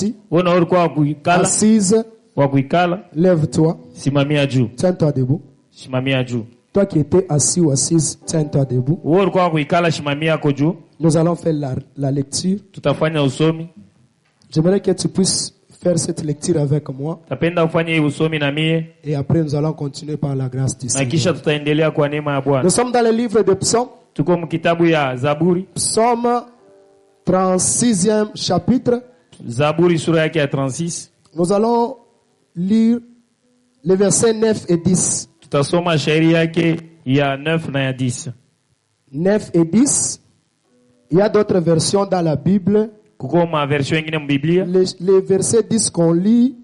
assis, assise, lève-toi, tiens-toi debout. Toi qui étais assis ou assise, tiens-toi debout. Nous allons faire la lecture. J'aimerais que tu puisses faire cette lecture avec moi. Et après, nous allons continuer par la grâce du Seigneur. Nous sommes dans le livre de Psaumes. Psaume 36e chapitre. Nous allons lire les versets 9 et 10. 9 et 10. Il y a d'autres versions dans la Bible. Les versets 10 qu'on lit,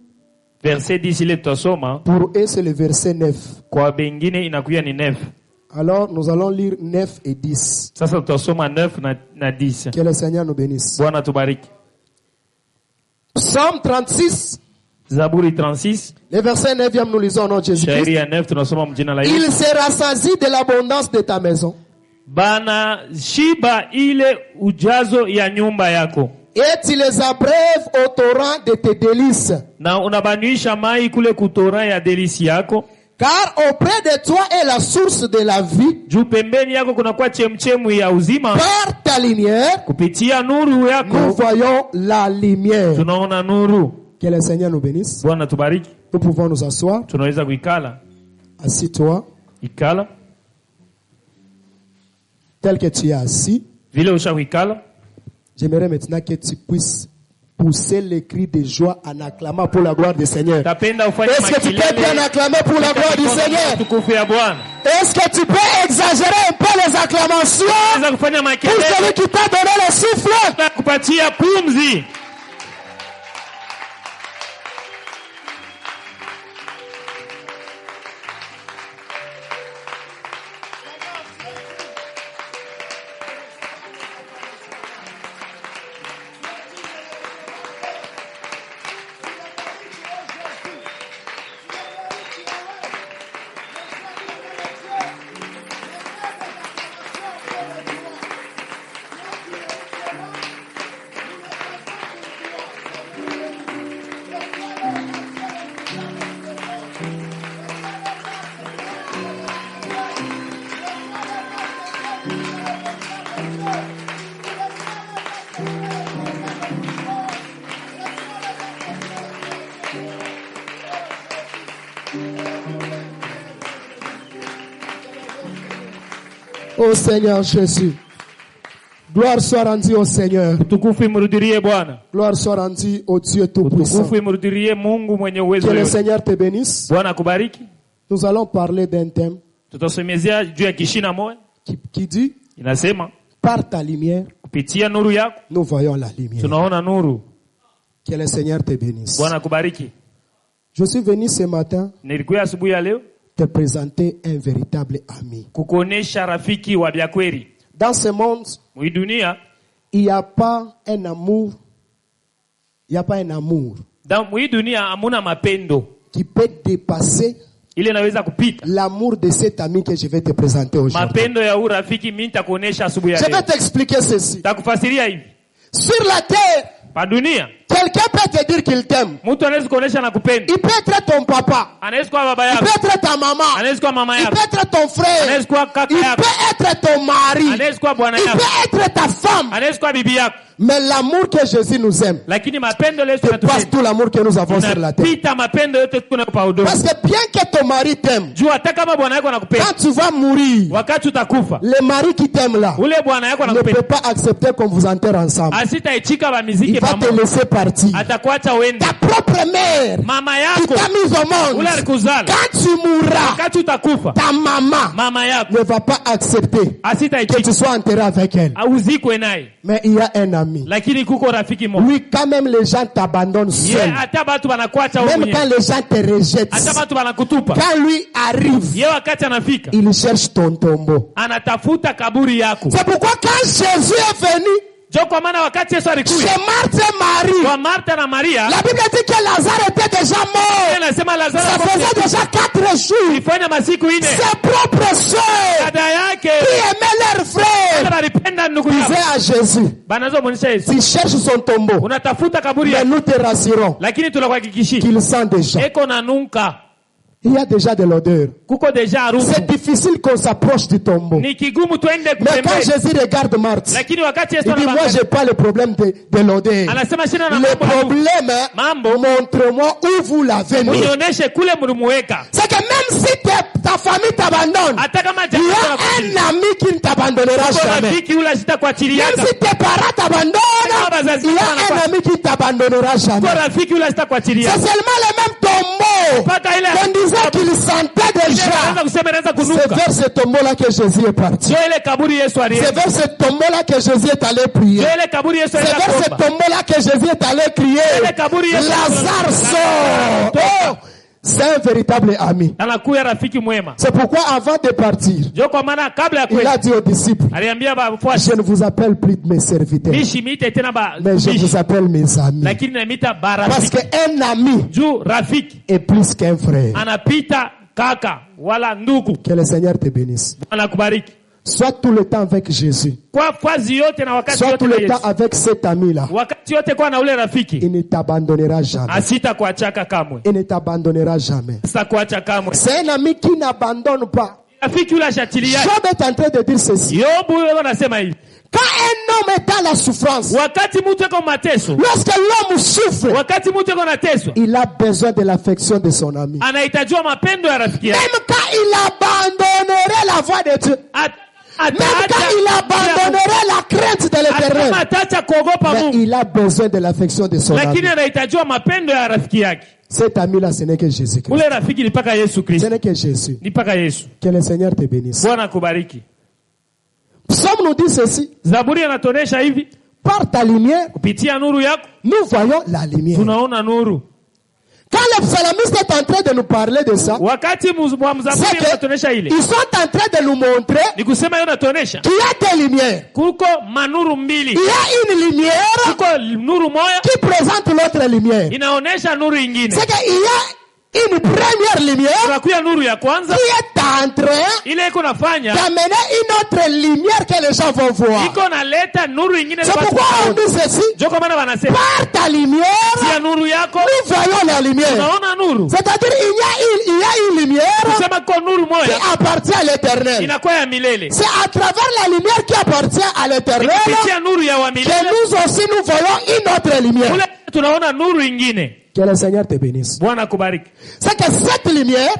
pour eux c'est le verset 9. Alors nous allons lire 9 et 10. Que le Seigneur nous bénisse. Psaume 36. Le verset 9e, nous lisons au nom de Jésus-Christ. Il se rassasie de l'abondance de ta maison. Et tu les abreuves au torrent de tes délices. Car auprès de toi est la source de la vie. Par ta lumière, nous voyons la lumière. Que le Seigneur nous bénisse. Nous pouvons nous asseoir. Assis-toi. Tel que tu es assis. J'aimerais maintenant que tu puisses pousser les cris de joie en acclamant pour la gloire du Seigneur. Est-ce que tu peux bien acclamer pour la gloire du Seigneur? Est-ce que tu peux exagérer un peu les acclamations pour celui qui t'a donné le souffle? Ô Seigneur Jésus, gloire soit rendue au Seigneur. Gloire soit rendue au Dieu Tout-Puissant. Que le Seigneur te bénisse. Nous allons parler d'un thème qui dit, par ta lumière, nous voyons la lumière. Que le Seigneur te bénisse. Je suis venu ce matin te présenter un véritable ami. Dans ce monde, il n'y a pas un amour. Il n'y a pas un amour qui peut dépasser l'amour de cet ami que je vais te présenter aujourd'hui. Je vais t'expliquer ceci. Sur la terre, quelqu'un peut te dire qu'il t'aime. Il peut être ton papa. Il peut être ta maman. Il peut être ton frère. Il peut être ton mari. Il peut être ta femme. Mais l'amour que Jésus nous aime dépasse tout l'amour que nous avons sur la terre. Parce que bien que ton mari t'aime, quand tu vas mourir, le mari qui t'aime là ne peut pas accepter qu'on vous enterre ensemble. Il va te laisser partir. Ta propre mère qui t'a mis au monde, quand tu mourras, ta maman ne va pas accepter que tu sois enterré avec elle. Mais il y a un ami. Oui, quand même les gens t'abandonnent seul. Même quand les gens te rejettent, quand lui arrive, il cherche ton tombeau. C'est pourquoi quand Jésus est venu, Kwa maana wakati Yesu alikuja. Chez Marthe et Marie. Kwa Martha na Maria. La Bible dit que Lazare était déjà mort. Inasema Lazaro. Ça faisait déjà 4 jours. Ilifanya masiku 4. Ses propres sœurs. Dada yake. Qui aimaient leur frère. Walipenda ndugu yao. Disaient à Jésus. Banazo muonesha Yesu. Tu cherches son tombeau. Unatafuta kaburi yake. Mais nous te rassurons. Lakini tunakuhakikishia. Qu'il sent déjà. Eko na nunka. Il y a déjà de l'odeur. C'est difficile qu'on s'approche du tombeau. Mais quand Jésus regarde Marthe, il dit, moi j'ai pas le problème de l'odeur. Le problème, montre-moi où vous l'avez mis. C'est que même si ta famille t'abandonne, il y a un ami qui ne t'abandonnera jamais. Même si tes parents t'abandonnent, il y a un ami qui ne t'abandonnera jamais. C'est seulement le même tombeau. On disait qu'il sentait déjà. C'est vers ce tombeau-là que Jésus est parti. C'est vers ce tombeau-là que Jésus est allé prier. C'est vers ce tombeau-là que Jésus est allé crier. Lazare sort. Oh, c'est un véritable ami. C'est pourquoi avant de partir, il a dit aux disciples, je ne vous appelle plus mes serviteurs, mais je vous appelle mes amis. Parce qu'un ami est plus qu'un frère. Que le Seigneur te bénisse. Sois tout le temps avec Jésus. Sois tout le temps avec cet ami-là. Il ne t'abandonnera jamais. Il ne t'abandonnera jamais. C'est un ami qui n'abandonne pas. Job est en train de dire ceci. Quand un homme est dans la souffrance, lorsque l'homme souffre, il a besoin de l'affection de son ami. Même quand il abandonnerait la voie de Dieu, même quand il abandonnerait la crainte de l'Éternel, mais il a besoin de l'affection de son ami. Cet ami-là, ce n'est que Jésus-Christ. Ce n'est que Jésus. Que le Seigneur te bénisse. Psaume nous dit ceci. Par ta lumière, nous voyons la lumière. Quand le psalmiste est en train de nous parler de ça, ils sont en train de nous montrer qu'il y a des lumières. Il y a une lumière qui présente l'autre lumière. C'est qu'il y a une première lumière qui est en train d'amener une autre lumière que les gens vont voir. C'est pourquoi on dit ceci. Par ta lumière, nous voyons la lumière. C'est-à-dire il y a une lumière qui appartient à l'Éternel. C'est à travers la lumière qui appartient à l'Éternel que nous aussi nous voyons une autre lumière. Que le Seigneur te bénisse. C'est que cette lumière,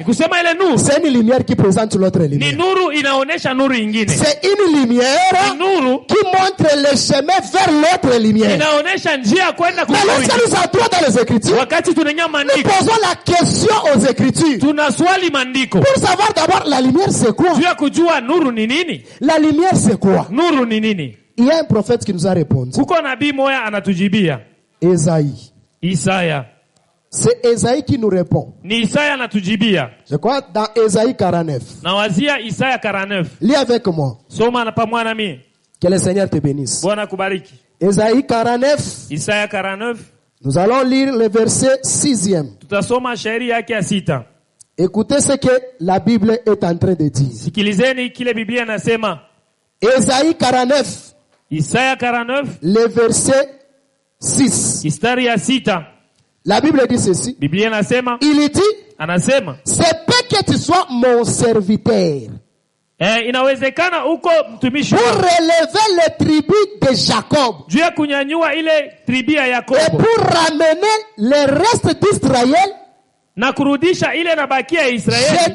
c'est une lumière qui présente l'autre lumière. C'est une lumière qui montre le chemin vers l'autre lumière. Mais lorsque nous entrons dans les Écritures, nous posons la question aux Écritures pour savoir d'abord la lumière c'est quoi. La lumière c'est quoi. Il y a un prophète qui nous a répondu. Isaïe. C'est Esaïe qui nous répond. Je crois dans Esaïe 49. Lis avec moi. Que le Seigneur te bénisse. Esaïe 49. Nous allons lire le verset 6e. Écoutez ce que la Bible est en train de dire. Esaïe 49. Le verset 6. La Bible dit ceci. Il dit, c'est pas que tu sois mon serviteur. Pour relever les tribus de Jacob. Et pour ramener les restes d'Israël. Je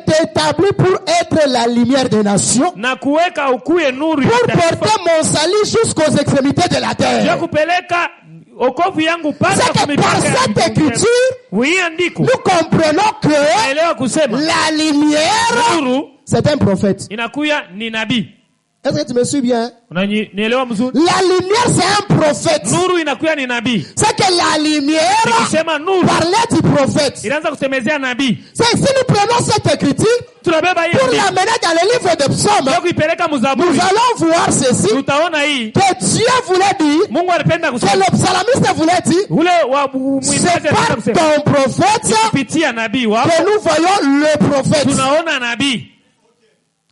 t'établis pour être la lumière des nations. Pour porter mon salut jusqu'aux extrémités de la terre. C'est que par cette écriture, nous comprenons que la lumière, c'est un prophète. Est-ce que tu me suis bien? La lumière c'est un prophète. C'est que la lumière parlait du prophète. C'est si nous prenons cette écriture pour l'amener dans le livre de Psaumes, nous allons voir ceci, que Dieu voulait dire, que le psalamiste voulait dire, c'est par ton prophète que nous voyons le prophète.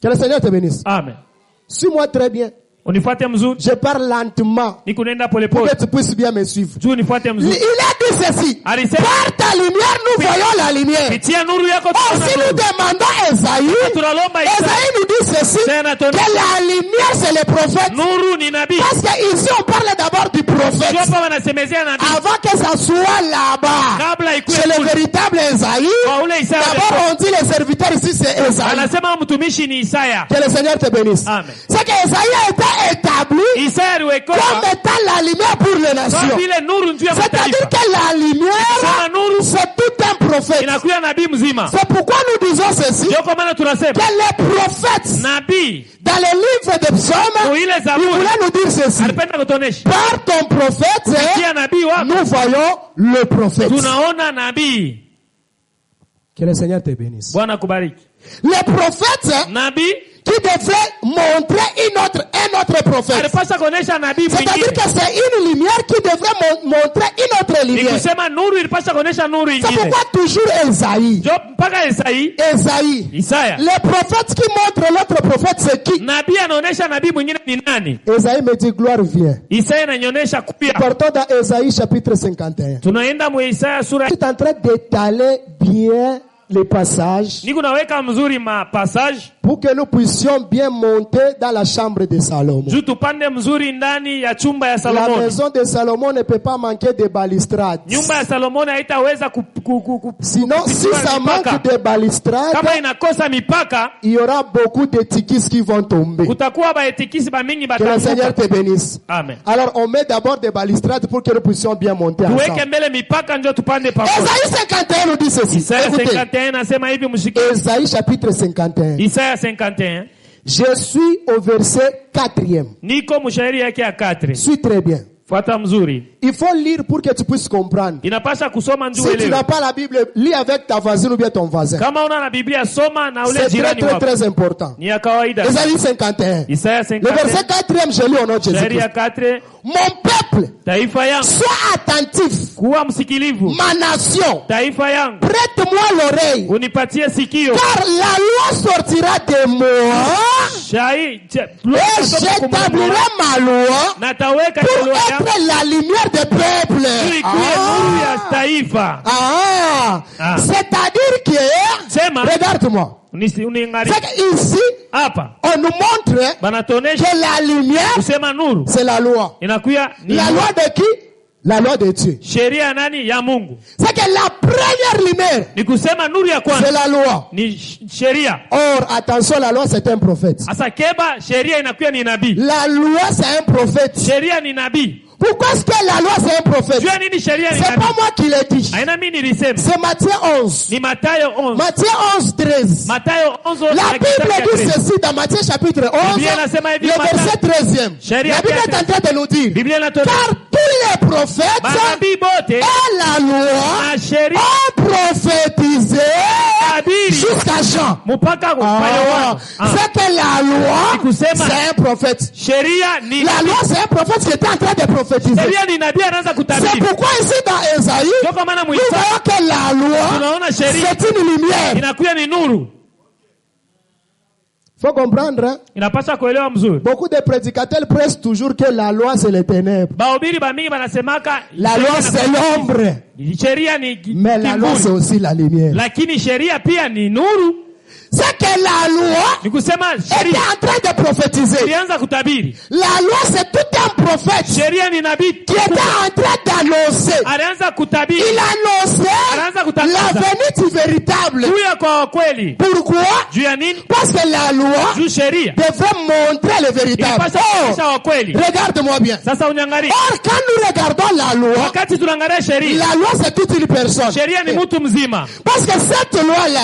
Que le Seigneur te bénisse. Amen. Suis-moi très bien. Je parle lentement pour que tu puisses bien me suivre. Il a dit ceci. Par ta lumière, nous voyons la lumière. Or, si nous demandons à Esaïe nous dit ceci, que la lumière c'est le prophète. Parce que ici on parle d'abord du prophète. Avant que ça soit là-bas, c'est le véritable Esaïe. D'abord on dit les serviteurs ici c'est Esaïe. Que le Seigneur te bénisse. C'est que Esaïe a été établi comme étant la lumière pour les nations. C'est-à-dire que la lumière, c'est tout un prophète. C'est pourquoi nous disons ceci, que les prophètes, dans le livre de Psaumes, ils voulaient nous dire ceci. Par ton prophète, nous voyons le prophète. Que le Seigneur te bénisse. Les prophètes, qui devrait montrer un autre prophète. C'est-à-dire que c'est une lumière qui devrait montrer une autre lumière. C'est pourquoi toujours Esaïe. Les prophètes qui montrent l'autre prophète, c'est qui? Esaïe me dit gloire vient. Portons dans Esaïe chapitre 51. Tu es en train d'étaler bien les passages pour que nous puissions bien monter dans la chambre de Salomon. La maison de Salomon ne peut pas manquer de balustrades. Sinon, si ça manque de balustrades, il y aura beaucoup de tikis qui vont tomber. Que le Seigneur te bénisse. Amen. Alors, on met d'abord des balustrades pour que nous puissions bien monter ensemble. Esaïe 51 nous dit ceci. Esaïe chapitre 51. Je suis au verset 4e. Suis très bien. Il faut lire pour que tu puisses comprendre. Si tu n'as pas la Bible, lis avec ta voisine ou bien ton voisin. C'est très important. Esaïe 51. Le verset 4e, je lis au nom de Jésus. Mon peuple, sois attentif. Ma nation, prête-moi l'oreille. Car la loi sortira de moi. Et j'établirai ma loi pour être la lumière des peuples. C'est-à-dire que, regarde-moi. C'est qu'ici, on nous montre que la lumière, c'est la loi. La loi de qui? La loi de Dieu. C'est que la première lumière, c'est la loi. Or, attention, la loi c'est un prophète. La loi c'est un prophète. Pourquoi est-ce que la loi c'est un prophète? C'est pas moi qui l'ai dit. C'est Matthieu 11. Matthieu 11, 13. La Bible dit ceci dans Matthieu chapitre 11, le verset 13e. La Bible est en train de nous dire, car tous les prophètes et la loi ont prophétisé jusqu'à Jean. C'est que la loi c'est un prophète. La loi c'est un prophète qui était en train de prophétiser. C'est pourquoi ici dans Esaïe, nous voyons que la loi, c'est une lumière. Faut comprendre, hein? Beaucoup de prédicateurs prêchent toujours que la loi c'est les ténèbres. La loi c'est l'ombre. Mais la loi c'est aussi la lumière. C'est que la loi était en train de prophétiser. La loi c'est tout un prophète qui était en train d'annoncer. Il annonçait la venue du véritable. Pourquoi? Parce que la loi devrait montrer le véritable. Regarde-moi bien. Or, quand nous regardons la loi c'est toute une personne. Parce que cette loi-là,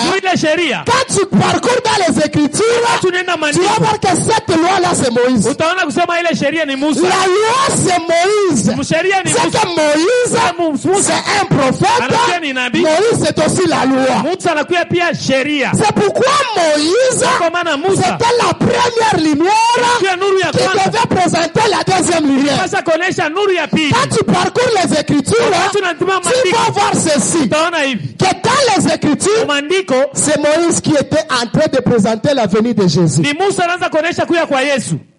quand tu parcours dans les Écritures, tu vas voir que cette loi-là, c'est Moïse. La loi, c'est Moïse. C'est que Moïse, c'est un prophète. Moïse, c'est aussi la loi. C'est pourquoi Moïse, c'était la première lumière qui devait présenter la deuxième lumière. Quand tu parcours les Écritures, tu vas voir ceci. Que dans les Écritures, c'est Moïse qui était en train de présenter la venue de Jésus.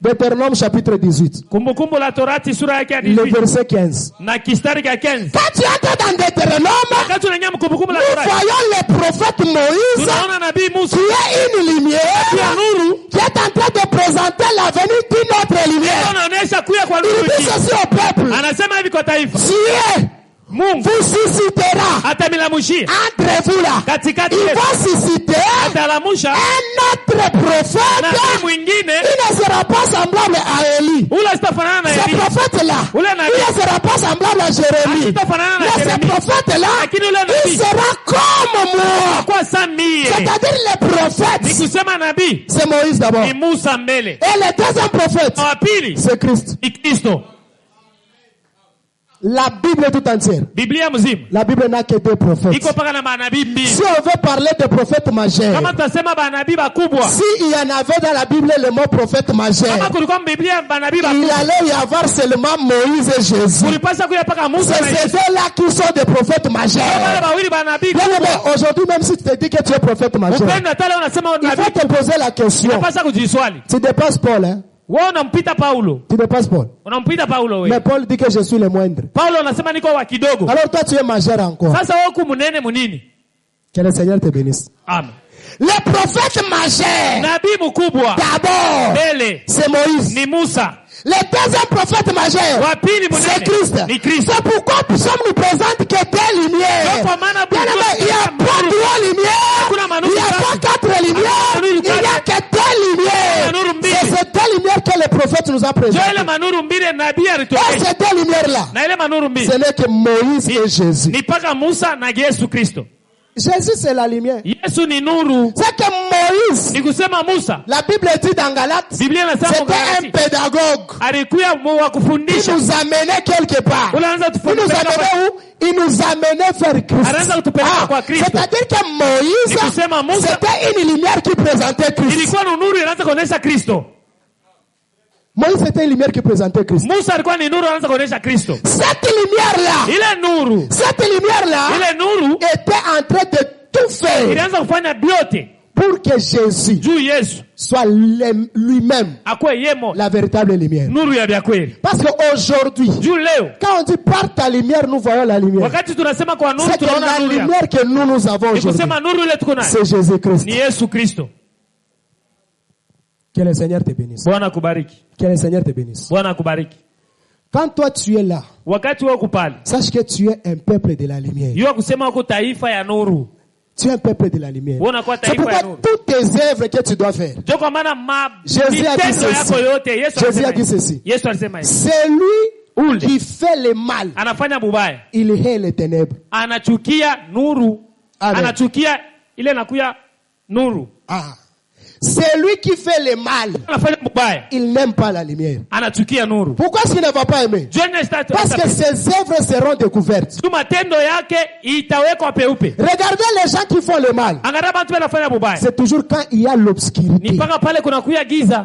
Deutéronome chapitre 18. Le verset 15. Quand tu entres dans Deutéronome, nous voyons le prophète Moïse qui est une lumière qui est en train de présenter la venue d'une autre lumière. Il dit ceci au peuple. Dieu vous suscitera entre vous là. Il va susciter un autre prophète qui ne sera pas semblable à Élie. Ce prophète-là, il ne sera pas semblable à Jérémie. Mais ce prophète-là, il sera comme moi. C'est-à-dire le prophète, c'est Moïse d'abord. Et le deuxième prophète, c'est Christ. La Bible tout entière. La Bible n'a que deux prophètes. Si on veut parler de prophètes majeurs, s'il y en avait dans la Bible le mot prophète majeur, il allait y avoir seulement Moïse et Jésus. C'est ceux-là qui sont des prophètes majeurs. Aujourd'hui, même si tu te dis que tu es prophète majeur, il faut te poser la question. Tu dépasses Paul, hein? Tu dépasses Paul. Mais Paul dit que je suis le moindre. Alors toi tu es majeur encore. Que le Seigneur te bénisse. Amen. Le prophète majeur d'abord c'est Moïse. Le deuxième prophète majeur c'est Christ. C'est pourquoi nous présente que telle lumière. Il n'y a pas trois lumières, il n'y a pas quatre lumières, il n'y a que telle lumière. C'est cette telle lumière que le prophète nous a présentée. Et cette telle lumière-là, ce n'est que Moïse et Jésus. Jésus c'est la lumière. C'est que Moïse, la Bible dit dans Galates, c'était un pédagogue. Il nous amenait quelque part. Il nous amenait où? Il nous amenait vers Christ. C'est-à-dire que Moïse, c'était une lumière qui présentait Christ. Moïse était une lumière qui présentait Christ. Cette lumière-là était en train de tout faire pour que Jésus soit lui-même la véritable lumière. Parce qu'aujourd'hui, quand on dit par ta lumière, nous voyons la lumière. C'est que la lumière que nous avons aujourd'hui, c'est Jésus-Christ. Que le Seigneur te bénisse. Que le Seigneur te bénisse. Quand toi tu es là, sache que tu es un peuple de la lumière. Tu es un peuple de la lumière. C'est pourquoi toutes tes œuvres que tu dois faire. Jésus a dit ceci. Jésus a dit ceci. C'est lui qui fait le mal. Il hait les ténèbres. Amen. C'est lui qui fait le mal. Il n'aime pas la lumière. Pourquoi est-ce qu'il ne va pas aimer? Parce que ses œuvres seront découvertes. Regardez les gens qui font le mal. C'est toujours quand il y a l'obscurité.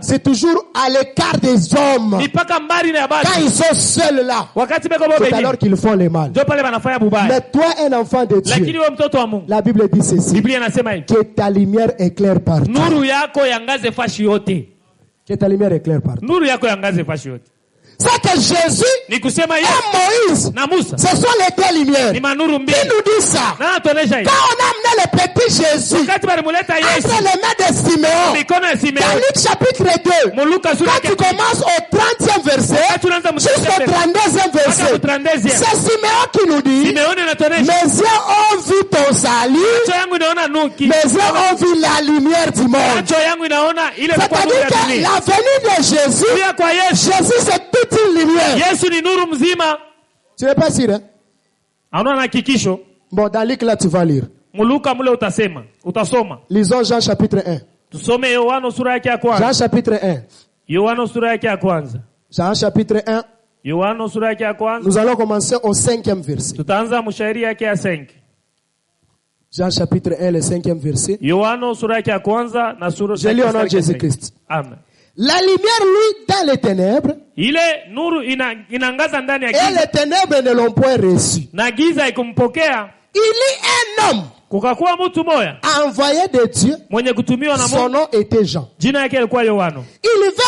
C'est toujours à l'écart des hommes. Quand ils sont seuls là, c'est alors qu'ils font le mal. Mais toi, un enfant de Dieu, la Bible dit ceci, que ta lumière éclaire partout. Que ta lumière éclaire partout. C'est que Jésus et Moïse, ce sont les deux lumières. Qui nous disent ça? Quand on a amené le petit Jésus entre les mains de Siméon, dans Luc chapitre 2, quand tu commences au 30e verset jusqu'au 32e verset, c'est Siméon qui nous dit, mes yeux ont vu ton salut, mes yeux ont vu la lumière du monde. C'est-à-dire que la venue de Jésus c'est toute une lumière. Tu n'es pas sûr, hein? Bon, dans Luc là tu vas lire. Lisons Jean chapitre 1. Jean chapitre 1. Jean chapitre 1. Nous allons commencer au 5e verset. Jean chapitre 1, le 5e verset. Je lis au nom de Jésus-Christ. Amen. La lumière, lui, dans les ténèbres. Et les ténèbres ne l'ont point reçu. Il est un homme envoyé de Dieu. Son nom était Jean. Il va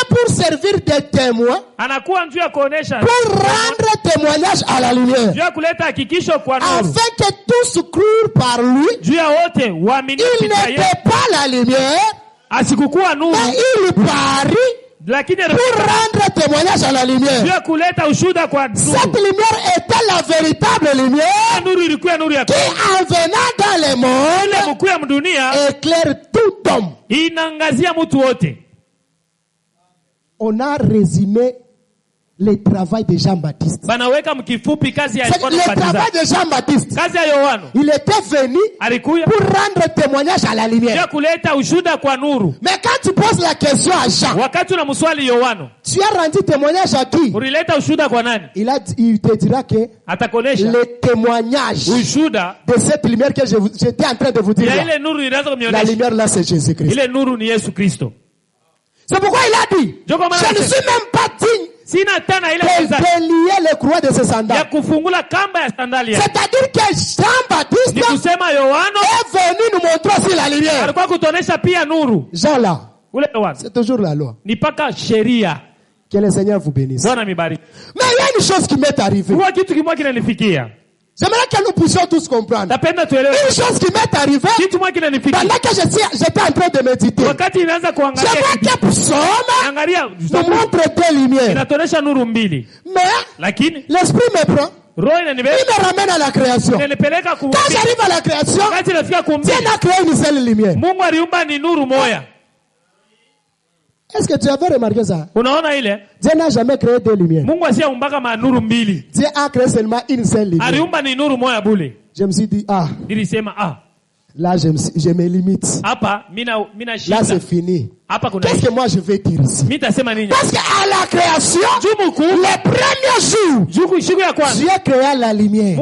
pour servir de témoin, pour rendre témoignage à la lumière, afin que tous croient par lui. Il n'était pas la lumière, mais il parie pour rendre témoignage à la lumière. Cette lumière était la véritable lumière qui, en venant dans le monde, éclaire tout homme. On a résumé le travail de Jean-Baptiste. Le travail de Jean-Baptiste. Il était venu pour rendre témoignage à la lumière. Mais quand tu poses la question à Jean, tu as rendu témoignage à qui? Il te dira que le témoignage de cette lumière que j'étais en train de vous dire, la lumière là c'est Jésus-Christ. C'est pourquoi il a dit, je ne suis même pas digne de délier les croix de ses sandales. C'est-à-dire que Jean-Baptiste est venu nous montrer aussi la lumière. Jean là, c'est toujours la loi. Que le Seigneur vous bénisse. Mais il y a une chose qui m'est arrivée. J'aimerais que nous puissions tous comprendre. Une chose qui m'est arrivée pendant que j'étais en train de méditer. J'aimerais que Psaume nous montre deux lumières. Mais l'esprit me prend. Il me ramène à la création. Quand j'arrive à la création, Dieu a créé une seule lumière. Est-ce que tu avais remarqué ça? Dieu n'a jamais créé deux lumières. Dieu a créé seulement une seule lumière. Je me suis dit, là je me limite. Là c'est fini. Qu'est-ce que moi je vais dire ici? Parce qu'à la création, les premiers jours, Dieu créa la lumière.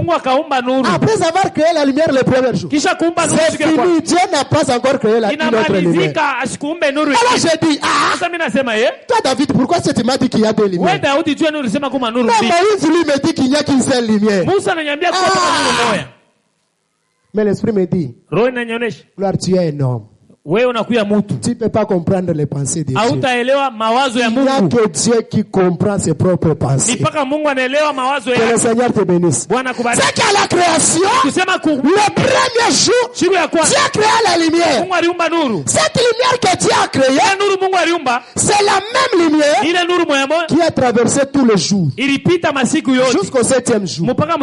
Après avoir créé la lumière le premier jour, c'est fini. Dieu n'a pas encore créé une autre lumière. Alors je dis, toi David, pourquoi tu m'as dit qu'il y a deux lumières? Mais Moïse lui me dit qu'il n'y a qu'une seule lumière. Mais l'esprit me dit, gloire, tu es un homme. Tu ne peux pas comprendre les pensées de Dieu. Il n'y a que Dieu qui comprend ses propres pensées. Que le Seigneur te bénisse. C'est qu'à la création, le premier jour, Dieu a créé la lumière. Cette lumière que Dieu a créée, c'est la même lumière qui a traversé tout le jour jusqu'au 7e jour. Maintenant,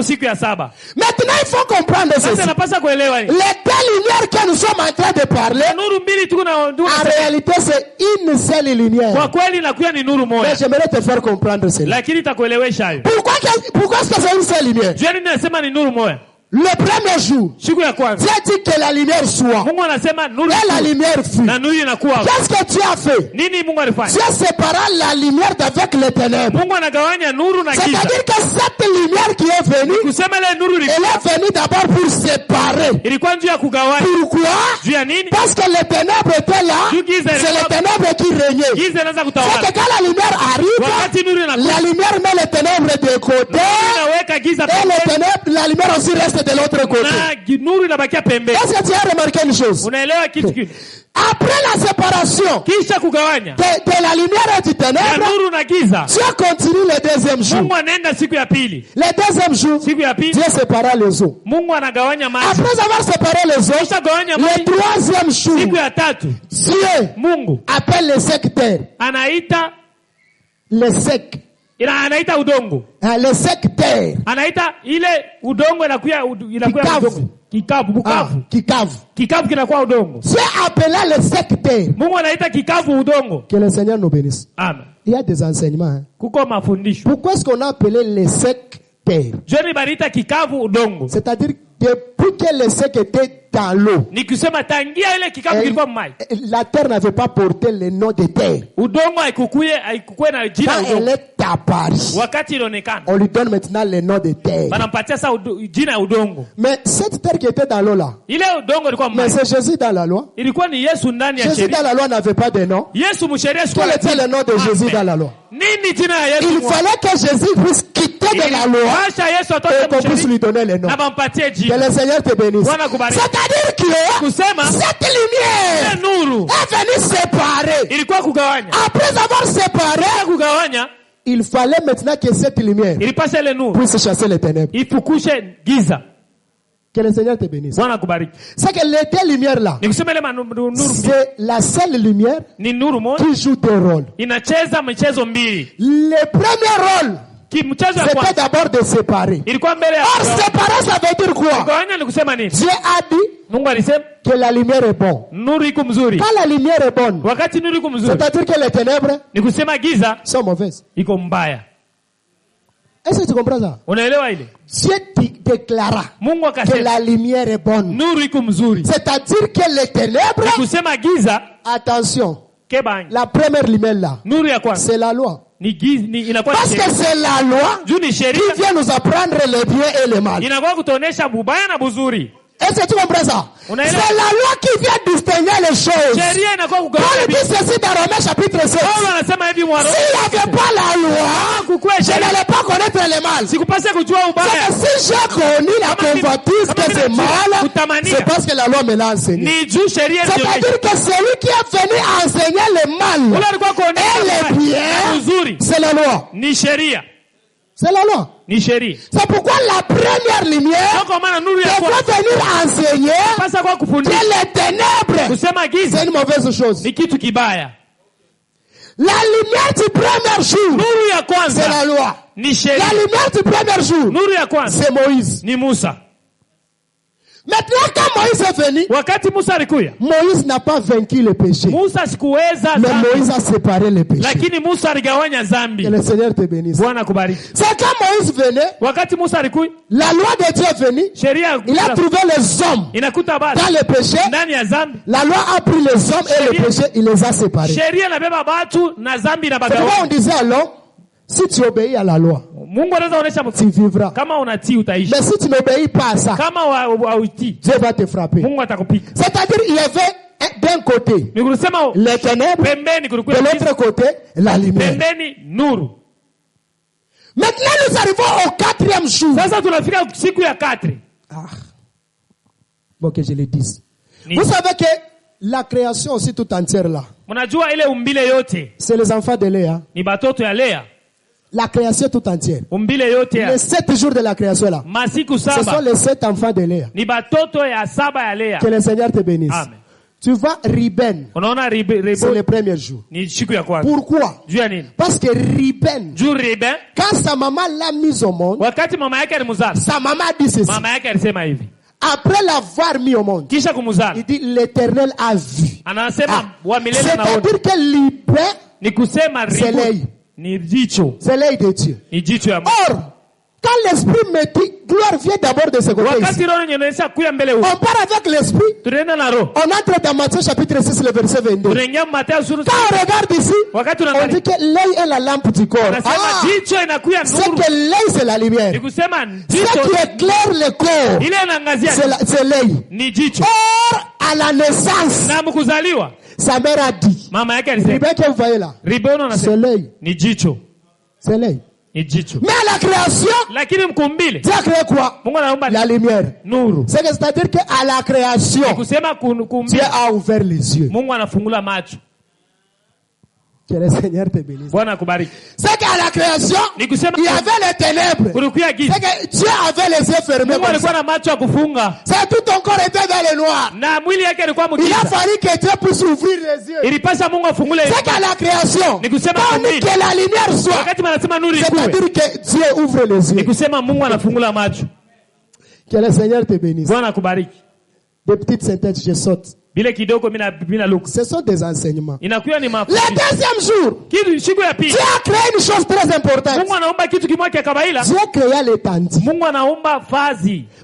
il faut comprendre ceci. Les deux lumières que nous sommes en train de parler, en réalité, c'est une seule lumière. Mais j'aimerais te faire comprendre cela. Pourquoi est-ce que c'est une seule lumière? Le premier jour, Dieu dit que la lumière soit. Et la lumière fut. Qu'est-ce que Dieu a fait? Dieu sépara la lumière d'avec les ténèbres. C'est-à-dire que cette lumière qui est venue, elle est venue d'abord pour séparer. Pourquoi? Parce que les ténèbres étaient là. C'est les ténèbres qui régnaient. C'est que quand la lumière arrive, la lumière met les ténèbres de côté. Et les ténèbres, la lumière aussi reste de l'autre côté. Est-ce que tu as remarqué une chose? Après la séparation kisha kugawanya de la lumière et du ténèbre, nuru na giza, Dieu continue le deuxième jour. Mungu anaenda siku ya pili. Le deuxième jour, siku ya pili, Dieu sépara les eaux. Mungu anagawanya maji. Après avoir séparé les eaux, le troisième jour, siku ya tatu, Dieu Mungu appelle les secteurs. Anaita les secs. Anaita udongo. Les secteurs. Anaita ile udongo inakuwa udongo. Kikavu, bukavu. Kikavu kinakuwa udongo. Dieu appela les secteurs. Mungu anaita kikavu udongo. Que le Seigneur nous bénisse. Amen. Il y a des enseignements. Hein? Kuko mafundisho. Pourquoi est-ce qu'on a appelé les secteurs? Jeni barita kikavu udongo. C'est-à-dire depuis que les secs étaient dans l'eau, la terre n'avait pas porté le nom de terre. Quand elle est apparue, on lui donne maintenant le nom de terre. Mais cette terre qui était dans l'eau là, mais c'est Jésus dans la loi. Jésus dans la loi n'avait pas de nom. Quel était le nom de Jésus dans la loi? Il fallait que Jésus puisse quitter de la loi et qu'on puisse lui donner le nom. Que le Seigneur te bénisse. C'est-à-dire que cette lumière est venue séparer. Après avoir séparé, il fallait maintenant que cette lumière puisse chasser les ténèbres. Que le Seigneur te bénisse. C'est que les deux lumières là, c'est la seule lumière qui joue deux rôles. Le premier rôle, c'était d'abord de séparer. Or, séparer, ça veut dire quoi? Dieu a dit que la lumière est bonne. Quand la lumière est bonne, c'est-à-dire que les ténèbres sont mauvaises. Est-ce que tu comprends ça? Dieu déclara que la lumière est bonne. C'est-à-dire que les ténèbres, attention, la première lumière là, c'est la loi. Parce que c'est la loi qui vient nous apprendre le bien et le mal. Est-ce que tu comprends ça? C'est la loi qui vient distinguer les choses. Paul dit ceci dans Romains chapitre 7. S'il n'y avait pas la loi, je n'allais pas connaître le mal. Si j'ai connu la convoitise que c'est mal, c'est parce que la loi me l'a enseigné. C'est-à-dire que celui qui est venu enseigner le mal et le bien, c'est la loi. C'est la loi. C'est pourquoi la première lumière devrait venir enseigner que les ténèbres, c'est une mauvaise chose. La lumière du premier jour, c'est la loi. La lumière du premier jour, c'est Moïse. Maintenant, quand Moïse est venu, Moïse n'a pas vaincu le péché. Mais Moïse a séparé le péché. Que le Seigneur te bénisse. C'est quand Moïse venait, la loi de Dieu est venue. Il a trouvé les hommes dans le péché. La loi a pris les hommes et le péché, il les a séparés. C'est pourquoi on disait à l'homme, si tu obéis à la loi, tu vivras. Mais si tu n'obéis pas à ça, Dieu va te frapper. C'est-à-dire il y avait d'un côté les ténèbres, de l'autre côté la lumière. Maintenant nous arrivons au quatrième jour. Bon que je le dise. Vous savez que la création aussi tout entière là, c'est les enfants de Léa. La création tout entière. Les 7 jours de la création là, ce sont les 7 enfants de Léa. Que le Seigneur te bénisse. Amen. Tu vois, Ruben, c'est le premier jour. Pourquoi? Parce que Ruben, quand sa maman l'a mise au monde, sa maman a dit ceci. Après l'avoir mis au monde, il dit l'Éternel a vu. C'est-à-dire que Ruben, c'est l'œil. C'est l'œil de Dieu. Or, quand l'esprit me dit, gloire vient d'abord de ce côté ici. On part avec l'esprit. On entre dans Matthieu chapitre 6, le verset 22. Quand on regarde ici, on dit que l'œil est la lampe du corps. C'est que l'œil c'est la lumière. Ce qui éclaire le corps, c'est l'œil. Or, à la naissance, sa mère a dit, Ruben que vous voyez là, c'est l'œil. C'est l'œil. Mais à la création, Dieu a créé quoi? La lumière. C'est-à-dire qu'à la création, Dieu a ouvert les yeux. Que le Seigneur te bénisse. C'est qu'à la création, il y avait les ténèbres. C'est que Dieu avait les yeux fermés. C'est tout ton corps était dans le noir. Il a fallu que Dieu puisse ouvrir les yeux. C'est qu'à la création, quand on dit que la lumière soit, c'est-à-dire que Dieu ouvre les yeux. Que le Seigneur te bénisse. Des petites sentences, je saute. Ce sont des enseignements. Le deuxième jour, Dieu a créé une chose très importante. Dieu créa l'étendue.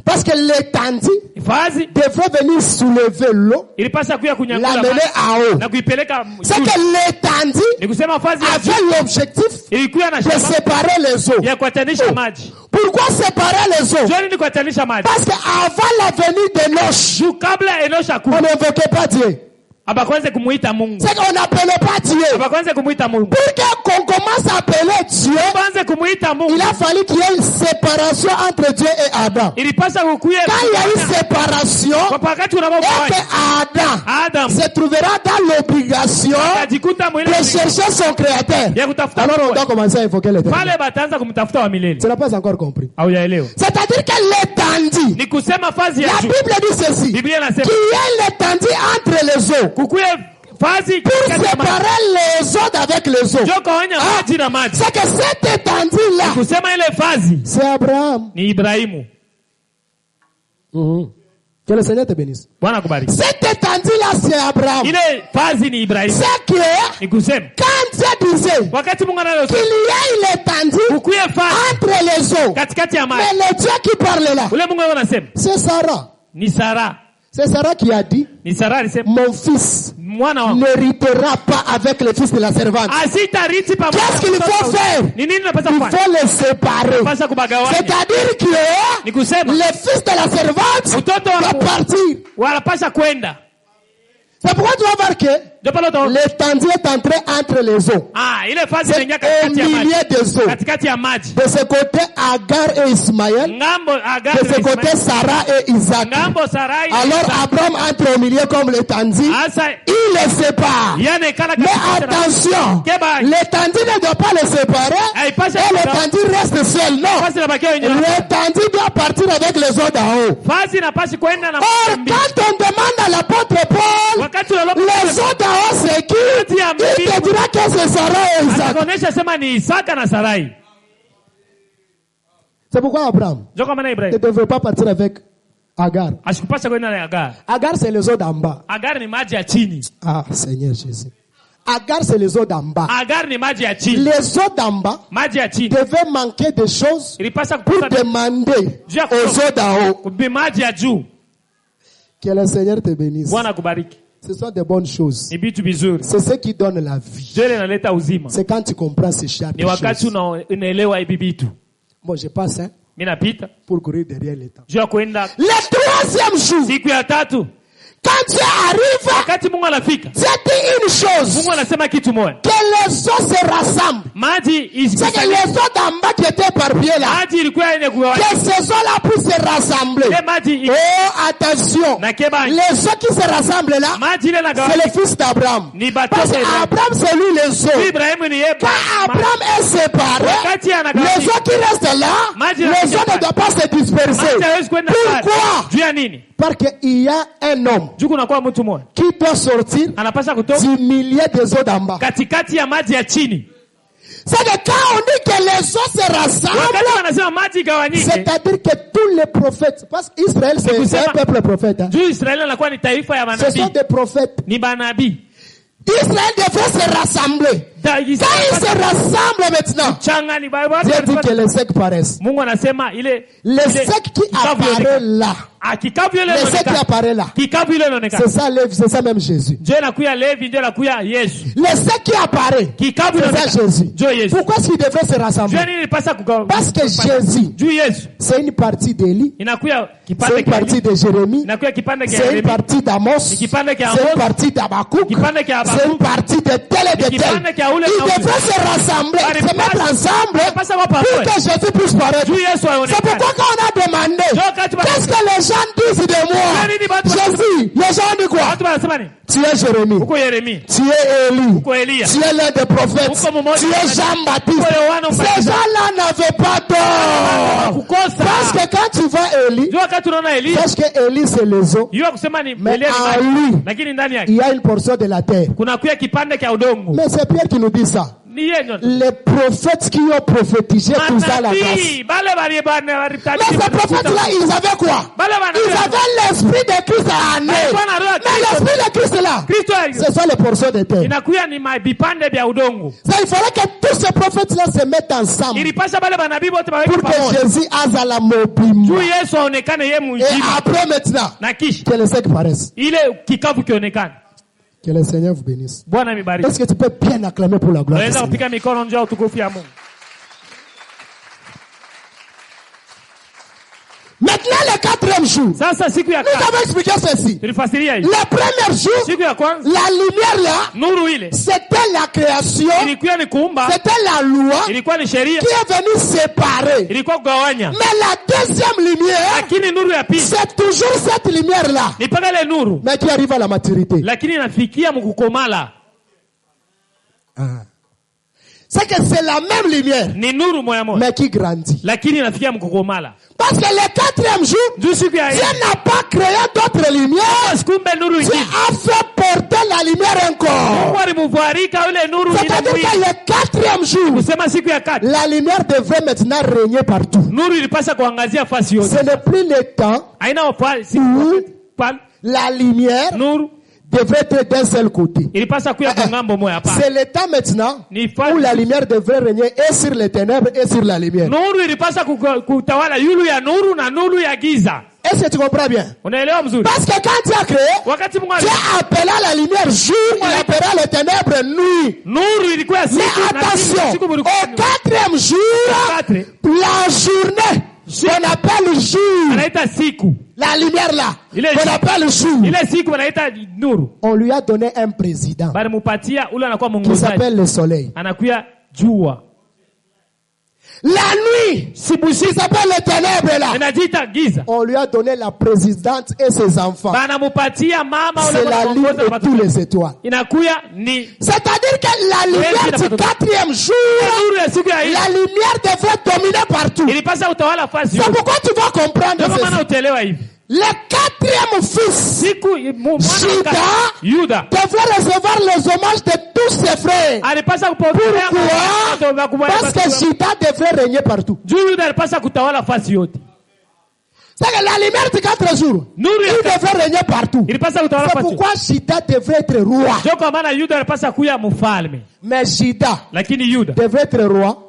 Parce que l'étendue devrait venir soulever l'eau, l'amener à haut. C'est que l'étendue avait l'objectif de séparer les eaux. Pourquoi séparer les eaux? Parce qu'avant la venue de Nosh, on n'invoquait pas Dieu. C'est qu'on n'appelait pas Dieu. Pour qu'on commence à appeler Dieu, il a fallu qu'il y ait une séparation entre Dieu et Adam. Quand il y a une séparation, et que Adam se trouvera dans l'obligation de chercher son créateur, alors on doit commencer à invoquer l'Éternel. Tu n'as pas encore compris. C'est-à-dire que l'étendue, la Bible dit ceci, qu'il y ait l'étendue entre les eaux. Pour séparer les eaux avec les eaux. C'est que cette étendue-là, c'est Abraham. Que le Seigneur te bénisse. Cette étendue-là, c'est Abraham. C'est que quand Dieu disait qu'il y a une étendue entre les eaux, mais le Dieu qui parle là, c'est Sarah. C'est Sarah qui a dit, mon fils n'héritera pas avec le fils de la servante. Qu'est-ce qu'il faut faire? Il faut les séparer. C'est-à-dire que le fils de la servante doit partir. C'est pourquoi tu vas voir que l'étendue est entrée entre les eaux. C'est au milieu des eaux. De ce côté, Agar et Ismaël. De ce côté, Sarah et Isaac. Alors Abraham entre au milieu comme l'étendue. Il les sépare. Mais attention, l'étendue ne doit pas les séparer. Et l'étendue reste seule. Non. L'étendue doit partir avec les eaux d'en haut. Or, quand on demande à l'apôtre Paul, les autres d'en haut c'est qui? Il te dira que c'est Sarah et Isaac. C'est pourquoi Abraham ne devrait pas partir avec Agar. Agar c'est les eaux d'en bas. Ah Seigneur Jésus. Agar c'est les eaux d'en bas. Les eaux d'en bas devaient manquer de choses pour demander aux eaux d'en haut. Que le Seigneur te bénisse. Ce sont des bonnes choses. C'est ce qui donne la vie. C'est quand tu comprends ces choses. Bon, je passe pour courir derrière le temps. Le troisième jour, quand Dieu arrive, Dieu dit une chose, que les eaux se rassemblent. C'est que les eaux d'en bas qui étaient éparpillées là, que ces eaux-là puissent se rassembler. Oh, attention, les eaux qui se rassemblent là, c'est le fils d'Abraham. Parce qu'Abraham c'est lui les eaux. Quand Abraham est séparé, les eaux qui restent là, les eaux ne doivent pas se disperser. Pourquoi? Parce qu'il y a un homme qui doit sortir du milieu des eaux d'en bas. C'est que quand on dit que les eaux se rassemblent, c'est-à-dire que tous les prophètes, parce qu'Israël c'est un peuple prophète. Ce sont des prophètes. Israël devrait se rassembler. Quand ils se rassemblent maintenant, Dieu dit que les secs paraissent. Les secs qui apparaissent là. Les secs qui apparaissent là. C'est ça Lévi, c'est ça même Jésus. Les secs qui apparaissent, c'est ça Jésus. Pourquoi est-ce qu'ils devraient se rassembler? Parce que Jésus, c'est une partie d'Élie, c'est une partie de Jérémie, c'est une partie d'Amos, c'est une partie d'Abakouk, c'est une partie de tel et de tel. Ils devraient se rassembler, se mettre ensemble pour que Jésus puisse paraître. C'est pourquoi quand on a demandé qu'est-ce que les gens disent de moi, Jésus, les gens disent quoi? Tu es Jérémie, tu es Élie, tu es l'un des prophètes, tu es Jean-Baptiste. Ces gens-là n'avaient pas tort. Parce que quand tu vois Élie, parce que Élie c'est les eaux, mais en lui il y a une portion de la terre. Mais c'est Pierre qui nous dit ça. Les prophètes qui ont prophétisé tout ça la grâce. Mais ces prophètes-là, ils avaient quoi? Ils avaient l'esprit de Christ à amener. Mais l'esprit de Christ là, ce sont les portions de terre. Ça, il fallait que tous ces prophètes-là se mettent ensemble pour que Jésus aille à la mobile. Et après maintenant, que les secs paraissent. Que le Seigneur vous bénisse. Est-ce que tu peux bien acclamer pour la gloire du Seigneur? Maintenant, le quatrième jour, nous avons expliqué ceci. Le premier jour, la lumière là, c'était la création, c'était la loi qui est venue séparer. Mais la deuxième lumière, c'est toujours cette lumière là, mais qui arrive à la maturité. C'est que c'est la même lumière, mais qui grandit. Parce que le quatrième jour, Dieu n'a pas créé d'autres lumières. Dieu a fait porter la lumière encore. C'est-à-dire que le quatrième jour, la lumière devrait maintenant régner partout. Ce n'est plus le temps où la lumière devrait être d'un seul côté. C'est le temps maintenant où la lumière devrait régner et sur les ténèbres et sur la lumière. Est-ce que tu comprends bien? Parce que quand tu as créé, tu as appelé la lumière jour, il appellera les ténèbres nuit. Mais attention, au quatrième jour, la journée, on appelle jour. La lumière là, on appelle jour. On lui a donné un président qui s'appelle le soleil. La nuit, qui s'appelle les ténèbres là, on lui a donné la présidente et ses enfants. C'est la lune de tous les étoiles. C'est-à-dire que la lumière du quatrième jour, la lumière devrait dominer partout. C'est pourquoi tu vas comprendre ceci. Le quatrième fils, Judas, devrait recevoir les hommages de tous ses frères. Pourquoi? Parce que Judas devrait régner partout. C'est que la lumière de 4 jours, il devrait régner partout. C'est pourquoi Judas devrait être roi. Mais Judas devrait être roi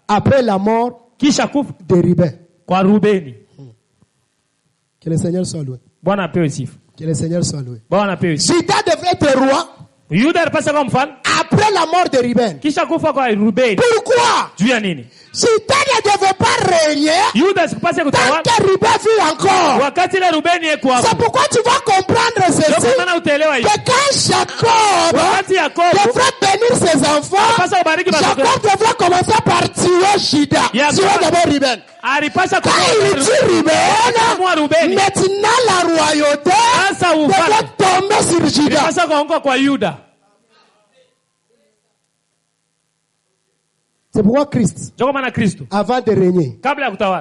après la mort de Ruben. Que le Seigneur soit loué. Que le Seigneur soit loué. Judas devrait être roi après la mort de Ruben. Pourquoi? Judas ne devait pas régner tant que Ruben vit encore. C'est pourquoi tu vas comprendre ceci. Que quand Jacob devrait bénir ses enfants, Jacob devrait commencer par tuer Judas. Tuer d'abord Ruben. Quand il tue Ruben, maintenant la royauté devrait tomber sur Judas. C'est pourquoi Christ, avant de régner,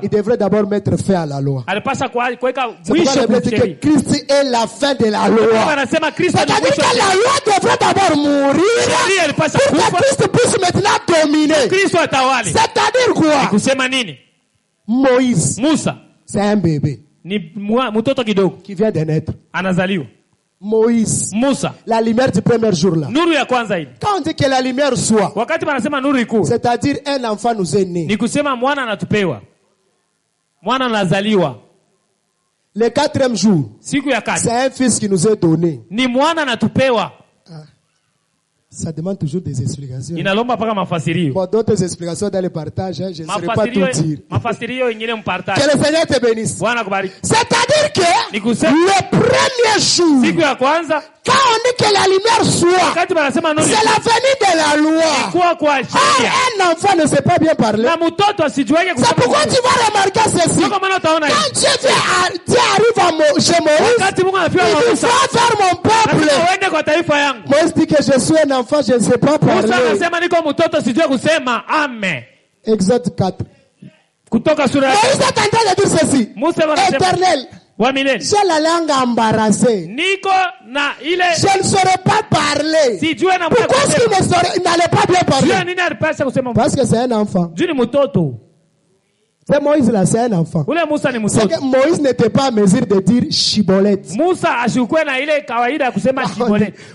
il devrait d'abord mettre fin à la loi. C'est pourquoi il devrait dire que Christ est la fin de la loi. C'est-à-dire que la loi devrait d'abord mourir pour que Christ puisse maintenant dominer. C'est-à-dire quoi? Moïse, c'est un bébé qui vient de naître. Moïse, la lumière du premier jour là. Quand on dit que la lumière soit, c'est-à-dire un enfant nous est né. Le quatrième jour, c'est un fils qui nous est donné. Ça demande toujours des explications. Pour d'autres explications dans le partage, je ne saurais pas tout dire. Que le Seigneur te bénisse. C'est-à-dire C'est-à-dire que le premier jour, quand on dit que la lumière soit, c'est la venue de la loi. Or, un enfant ne sait pas bien parler. C'est pourquoi tu vas remarquer ceci. Quand Dieu arrive chez Moïse, il faut faire mon peuple. Moïse dit que je suis un enfant, je ne sais pas parler. Exode 4. Moïse est en train de dire ceci. Éternel, j'ai la langue embarrassée. Je ne saurais pas parler. Pourquoi est-ce qu'il n'allait pas bien parler? Parce que c'est un enfant. C'est Moïse là, c'est un enfant. C'est que Moïse n'était pas à mesure de dire chibolette.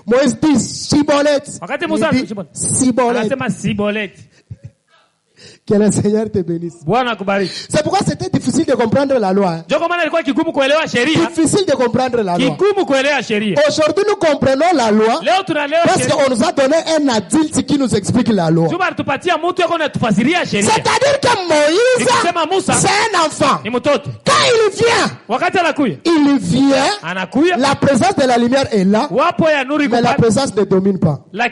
Moïse dit chibolette. Il dit cibolette. Que le Seigneur te bénisse. C'est pourquoi c'était difficile de comprendre la loi. Difficile de comprendre la loi. Aujourd'hui, nous comprenons la loi parce qu'on nous a donné un adulte qui nous explique la loi. C'est-à-dire que Moïse, c'est un enfant. Quand il vient, la présence de la lumière est là, mais la présence ne domine pas. Non,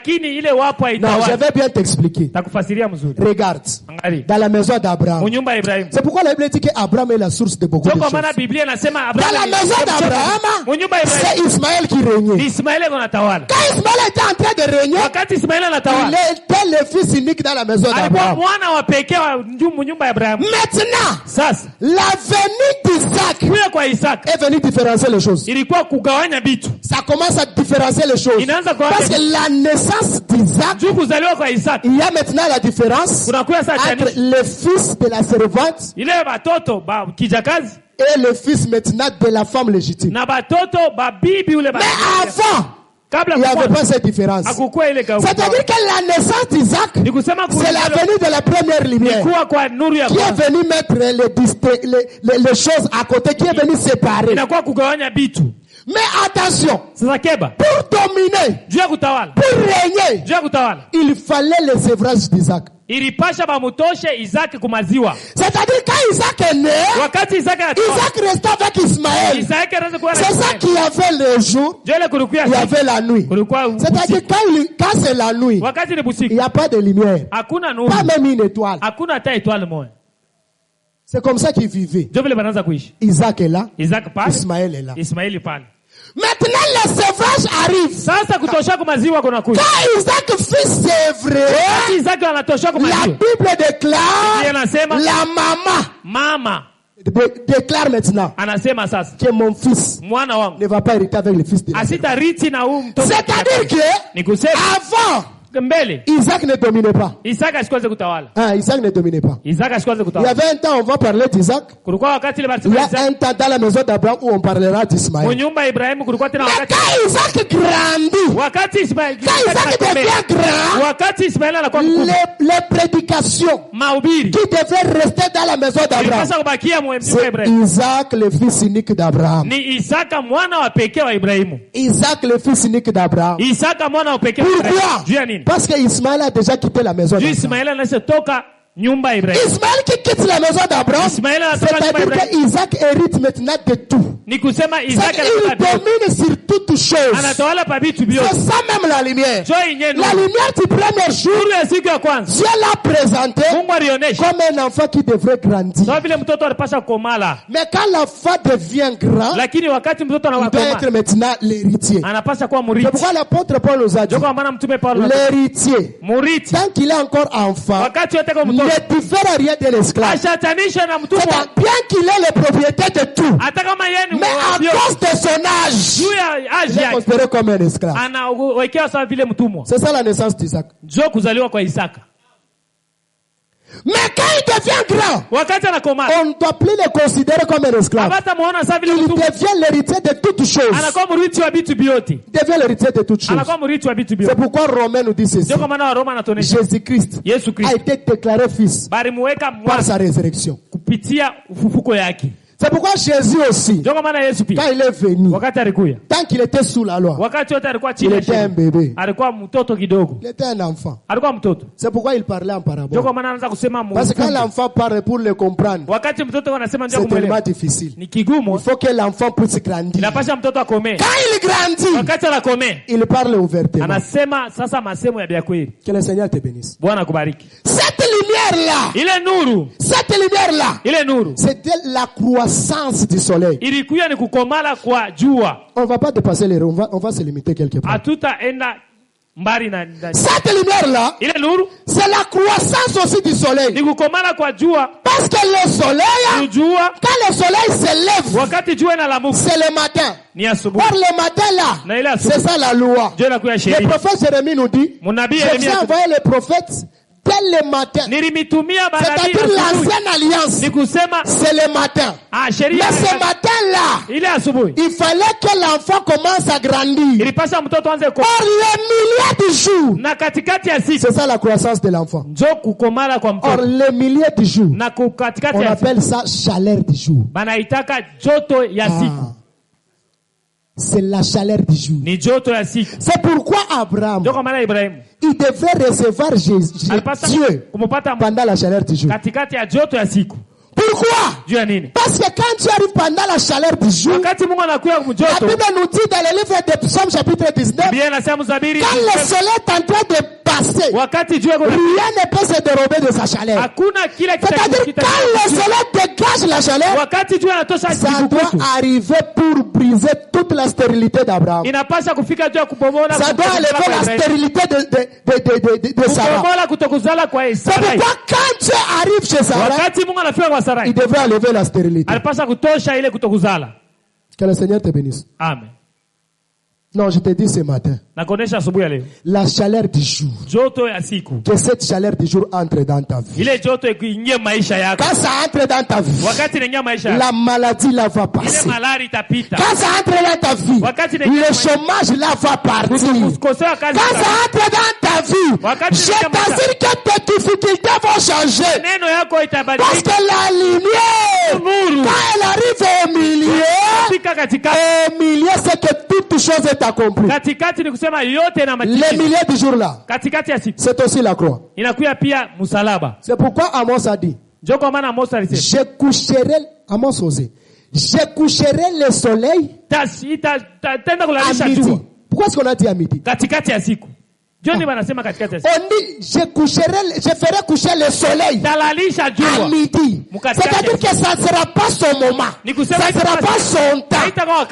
je vais bien t'expliquer. Regarde. Dans la maison d'Abraham. C'est pourquoi la Bible dit qu'Abraham est la source de beaucoup de choses. Dans la maison d'Abraham, c'est Ismaël qui régnait. Quand Ismaël était en train de régner, il était le fils unique dans la maison d'Abraham. Maintenant, la venue d'Isaac est venue différencier les choses. Ça commence à différencier les choses. Parce que la naissance d'Isaac, il y a maintenant la différence entre le fils de la servante et le fils maintenant de la femme légitime. Mais avant, il n'y avait pas cette différence. C'est-à-dire que la naissance d'Isaac, c'est la venue de la première lumière qui est venue mettre les choses à côté, qui est venue séparer. Mais attention, pour dominer, pour régner, il fallait le sévrage d'Isaac. C'est-à-dire quand Isaac est né, Isaac restait avec Ismaël. C'est ça qu'il y avait le jour, il y avait la nuit. C'est-à-dire quand c'est la nuit, il n'y a pas de lumière, pas même une étoile. C'est comme ça qu'il vivait. Isaac est là, Ismaël est là. Maintenant le sevrage arrive. Quand Isaac fut sévré, la Bible déclare, la maman déclare maintenant que mon fils ne va pas hériter avec le fils de la servante. C'est-à-dire que avant, Isaac ne dominait pas. Isaac ne dominait pas. Il y avait un temps, on va parler d'Isaac. Il y a un temps dans la maison d'Abraham où on parlera d'Ismaël. Mais quand Isaac grandit, quand Isaac devient grand, les prédications qui devaient rester dans la maison d'Abraham, c'est Isaac le fils unique d'Abraham. Isaac le fils unique d'Abraham. Pourquoi? Parce que Ismaël a déjà quitté la maison d'Abraham. Ismaël qui quitte la maison d'Abraham, c'est-à-dire qu'Isaac hérite maintenant de tout. Il domine sur toutes choses. C'est ça même la lumière. La lumière du premier jour, Dieu l'a présenté comme un enfant qui devrait grandir. Mais quand l'enfant devient grand, il doit être maintenant l'héritier. C'est pourquoi l'apôtre Paul nous a dit, l'héritier, tant qu'il est encore enfant, ne diffère rien de l'esclave. Bien qu'il ait le propriété de tout, mais à cause de son âge, il est considéré comme un esclave. C'est ça la naissance d'Isaac. Mais quand il devient grand, on ne doit plus le considérer comme un esclave. Il devient l'héritier de toutes choses. Il devient l'héritier de toutes choses. C'est pourquoi Romains nous dit ceci. Jésus-Christ a été déclaré fils par sa résurrection. C'est pourquoi Jésus aussi, quand il est venu, tant qu'il était sous la loi, il était un bébé. Il était un enfant. C'est pourquoi il parlait en parabole. Parce que quand l'enfant parle, pour le comprendre, c'est tellement difficile. Il faut que l'enfant puisse grandir. Quand il grandit, il parle ouvertement. Que le Seigneur te bénisse. Cette lumière-là, c'était la croissance du soleil. On ne va pas dépasser les ronds, on va se limiter quelque part. Cette lumière-là, c'est la croissance aussi du soleil. Parce que le soleil, quand le soleil s'élève, c'est le matin. Or le matin là, c'est ça la loi. Le prophète Jérémie nous dit, je viens envoyer le prophète dès le matin. C'est-à-dire l'ancienne alliance, c'est le matin. Mais ce matin-là, il fallait que l'enfant commence à grandir. Or le milieu du jour, c'est ça la croissance de l'enfant. Or le milieu du jour, on appelle ça chaleur du jour. C'est la chaleur du jour. C'est pourquoi Abraham, il devrait recevoir Dieu pendant la chaleur du jour. Pourquoi? Parce que quand tu arrives pendant la chaleur du jour, la Bible nous dit dans le livre de Psaume chapitre 19, quand le soleil est en train de passer, rien ne peut se dérober de sa chaleur. C'est-à-dire quand le soleil dégage la chaleur, ça doit arriver pour briser toute la stérilité d'Abraham. Ça doit enlever la stérilité de Sarah. C'est pourquoi quand tu arrives chez Sarah, il devrait enlever la stérilité. Que le Seigneur te bénisse. Amen. Non, je te dis ce matin. La chaleur du jour. Que cette chaleur du jour entre dans ta vie. Quand ça entre dans ta vie, la maladie là va passer. Quand ça entre dans ta vie, le chômage là va partir. Quand ça entre dans ta vie, je t'assure que tes difficultés vont changer. Parce que la lumière, quand elle arrive au milieu, c'est que toute chose est accomplie. Le milieu du jour là, c'est aussi la croix. C'est pourquoi Amos a dit, je coucherai le soleil à midi. Pourquoi est-ce qu'on a dit à midi? On dit, je ferai coucher le soleil à midi. C'est-à-dire que ça ne sera pas son moment. Ça ne sera pas son temps.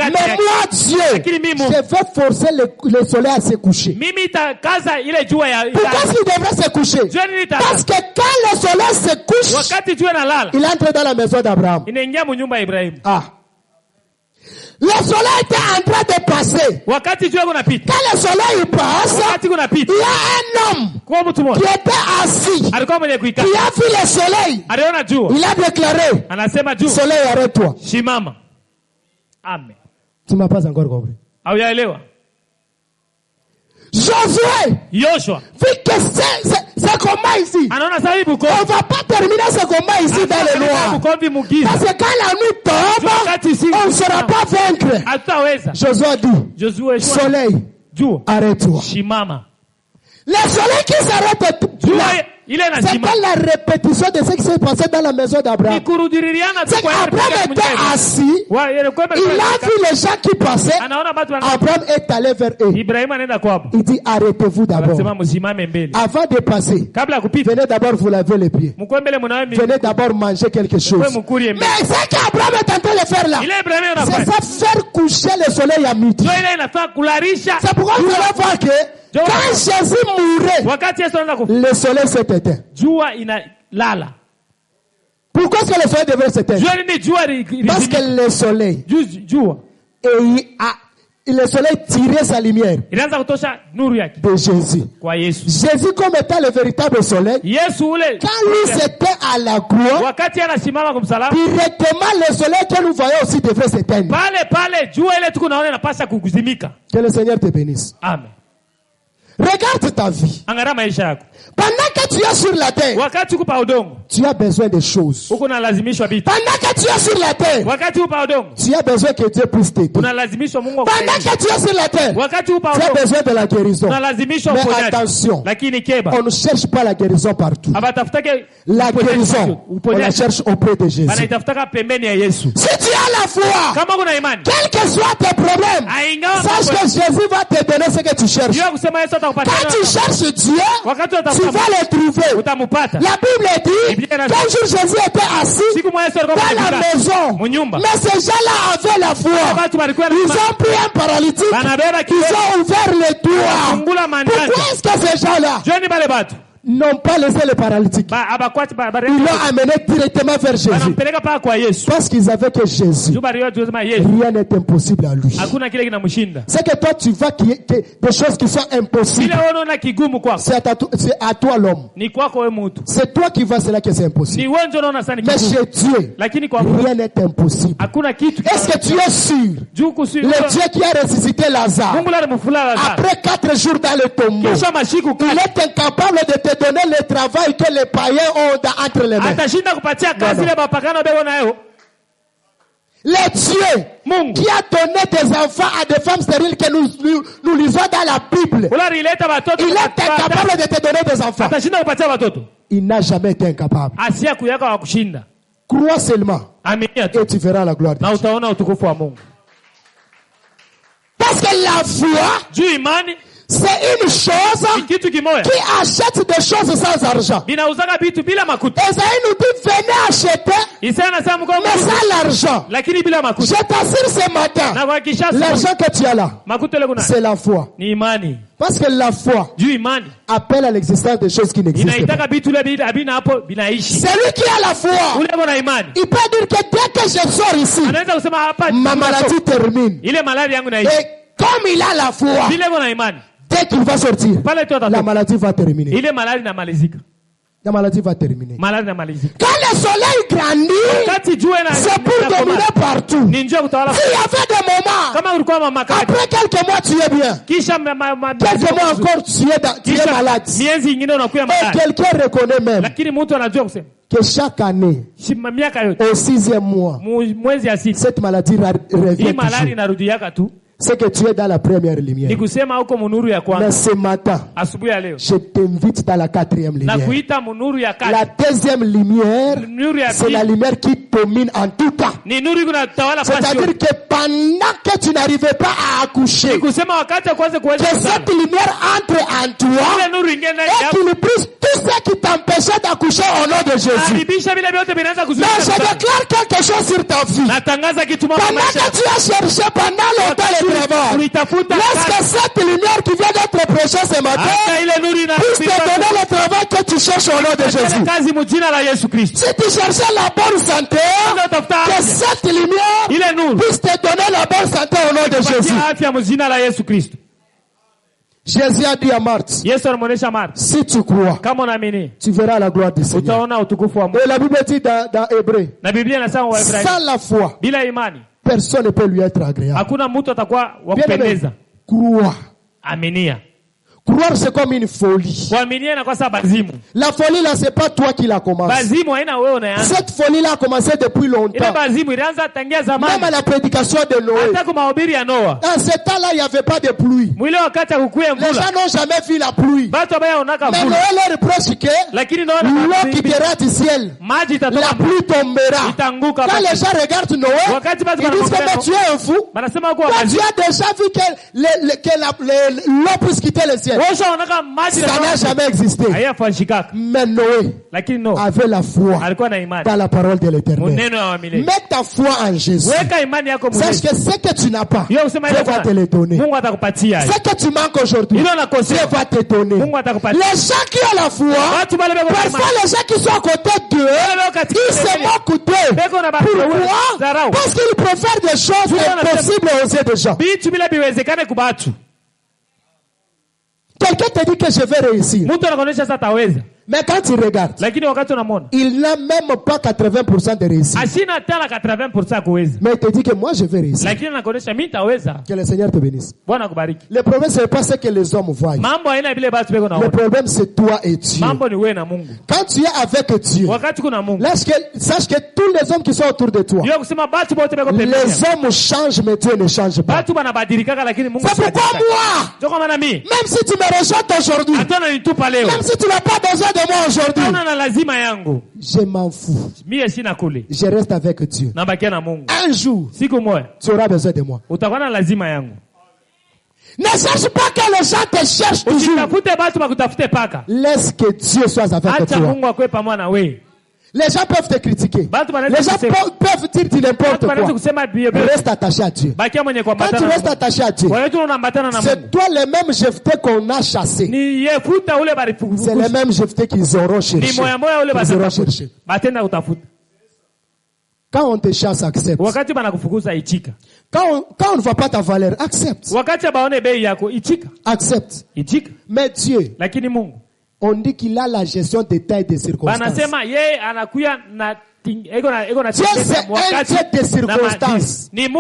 Mais moi, Dieu, je vais forcer le soleil à se coucher. Pourquoi il devrait se coucher? Parce que quand le soleil se couche, il entre dans la maison d'Abraham. Le soleil était en train de passer. Quand le soleil passe, il y a un homme qui était assis, qui a vu le soleil. Il a déclaré, soleil, arrête-toi. Amen. Tu ne m'as pas encore compris. Josué, vu que c'est combat ici, on ne va pas terminer ce combat ici dans le noir. Parce que quand la nuit tombe, on ne sera pas vaincre. Josué a dit, soleil, arrête-toi. Le soleil qui s'arrête là, c'est pas la répétition de ce qui s'est passé dans la maison d'Abraham. C'est qu'Abraham était assis, il a vu les gens qui passaient, Abraham est allé vers eux. Il dit, arrêtez-vous d'abord. Avant de passer, venez d'abord vous laver les pieds. Venez d'abord manger quelque chose. Mais ce qu'Abraham est en train de faire là, c'est ça, faire coucher le soleil à midi. C'est pourquoi vous allez voir que quand Jésus mourait, le soleil s'est éteint. Pourquoi est-ce que le soleil devrait s'éteindre? Parce que le soleil, le soleil tirait sa lumière de Jésus. Jésus comme étant le véritable soleil, quand lui s'était à la croix, directement le soleil que nous voyons aussi devrait s'éteindre. Que le Seigneur te bénisse. Amen. Regarde ta vie. Angalia maisha yako. Pendant que tu es sur la terre, wakati uko pa udongo, tu as besoin de choses. Uko unalazimishwa vitu. Pendant que tu es sur la terre, wakati uko pa udongo, tu as besoin que Dieu puisse t'aider. Unalazimishwa Mungu pendant que tu es sur la terre, wakati uko pa udongo, tu as besoin de la guérison. Unalazimishwa mais uponyaji. attention, Lakini keba, on ne cherche pas la guérison partout. abatafutake la guérison, on la cherche auprès de Jésus. Anaitafutaka pembeni ya Yesu. Si tu as la foi, kama kuna imani, quel que soit tes problèmes, sache que Jésus va te donner ce que tu cherches. Quand tu cherches Dieu, tu vas le trouver. La Bible dit qu'un jour Jésus était assis dans la maison, mais ces gens-là avaient la foi. Ils ont pris un paralytique, ils ont ouvert les doigts. Pourquoi est-ce que ces gens-là n'ont pas laissé le paralytique? Ils l'ont amené directement vers Jésus. Parce qu'ils avaient que Jésus, rien n'est impossible à lui. C'est que toi tu vois qu'il y a des choses qui sont impossibles. C'est à toi l'homme. C'est toi qui vois cela que c'est impossible. Mais chez Dieu, rien n'est impossible. Est-ce que tu es sûr? Le Dieu qui a ressuscité Lazare, après 4 jours dans le tombeau, il est incapable de te donner le travail que les païens ont entre les mains. Le Dieu qui a donné des enfants à des femmes stériles que nous lisons dans la Bible, il est incapable de te donner des enfants. Il n'a jamais été incapable. Crois seulement et tu verras la gloire de Dieu. Parce que la foi, c'est une chose qui achète des choses sans argent. Esaïe nous dit venez acheter, mais sans l'argent. Je t'assure ce matin, l'argent que tu as là, c'est la foi. Parce que la foi appelle à l'existence des choses qui n'existent pas. Celui qui a la foi, il peut dire que dès que je sors ici, ma maladie termine. Et comme il a la foi, dès qu'il va sortir, la maladie va terminer. La maladie va terminer. Quand le soleil grandit, c'est pour dominer partout. S'il y avait des moments, après quelques mois tu es bien, quelques mois encore tu es malade. Et quelqu'un reconnaît même que chaque année, au 6e mois, cette maladie revient toujours. C'est que tu es dans la première lumière. Mais ce matin, je t'invite dans la 4e lumière. La 2e lumière, c'est la lumière qui domine en tout temps. C'est-à-dire que pendant que tu n'arrivais pas à accoucher, que cette lumière entre en toi et qu'il brise tout ce qui t'empêchait d'accoucher au nom de Jésus. Mais je déclare quelque chose sur ta vie. Pendant que tu as cherché pendant longtemps laisse que cette lumière qui vient d'être prêchée ce matin puisse te donner le travail que tu cherches au nom de Jésus. Si tu cherchais la bonne santé, que cette lumière puisse te donner la bonne santé au nom de Jésus. Jésus a dit à Marthe, si tu crois, tu verras la gloire du Seigneur. Et la Bible dit dans Hébreu, sans la foi, personne ne peut lui être agréable. Bien, croire. Croire, c'est comme une folie. La folie là, c'est pas toi qui la commence. Cette folie là a commencé depuis longtemps. Même à la prédication de Noé. Dans ce temps-là, il n'y avait pas de pluie. Les gens n'ont jamais vu la pluie. Mais Noé leur reproche que l'eau qui viendra du ciel, la pluie tombera. Quand les gens regardent Noé, ils disent que tu es un fou. Quand tu as déjà vu que l'eau puisse quitter le ciel, ça n'a jamais existé. Mais Noé avait la foi dans la parole de l'Éternel. Mets ta foi en Jésus. Sache que ce que tu n'as pas, Dieu va te le donner. Ce que tu manques aujourd'hui, Dieu va te donner. Les gens qui ont la foi, parfois les gens qui sont à côté d'eux, ils se moquent d'eux. Pourquoi? Parce qu'ils préfèrent des choses impossibles aux yeux des gens. Quelqu'un te dit que je vais réussir. Mais quand tu regardes, il n'a même pas 80% de réussite. Mais il te dit que moi je vais réussir. Que le Seigneur te bénisse. Le problème c'est pas ce que les hommes voient. Le problème c'est toi et Dieu. Quand tu es avec Dieu, sache que tous les hommes qui sont autour de toi, les hommes changent mais Dieu ne change pas. C'est pourquoi moi, même si tu me rejettes aujourd'hui, même si tu n'as pas besoin de moi aujourd'hui, je m'en fous. Je reste avec Dieu. Un jour, tu auras besoin de moi. Ne cherche pas que les gens te cherchent toujours. Laisse que Dieu soit avec toi. Les gens peuvent te critiquer. Les gens peuvent dire du n'importe quoi. Reste attaché à Dieu. Quand tu restes attaché à Dieu, c'est toi les mêmes Jephthé qu'on a chassés. C'est les mêmes Jephthé qu'ils auront cherché. Quand on te chasse, accepte. Quand on ne voit pas ta valeur, accepte. Accepte. Mais Dieu, on dit qu'il a la gestion des temps et des circonstances. Dieu, c'est un Dieu des circonstances. Il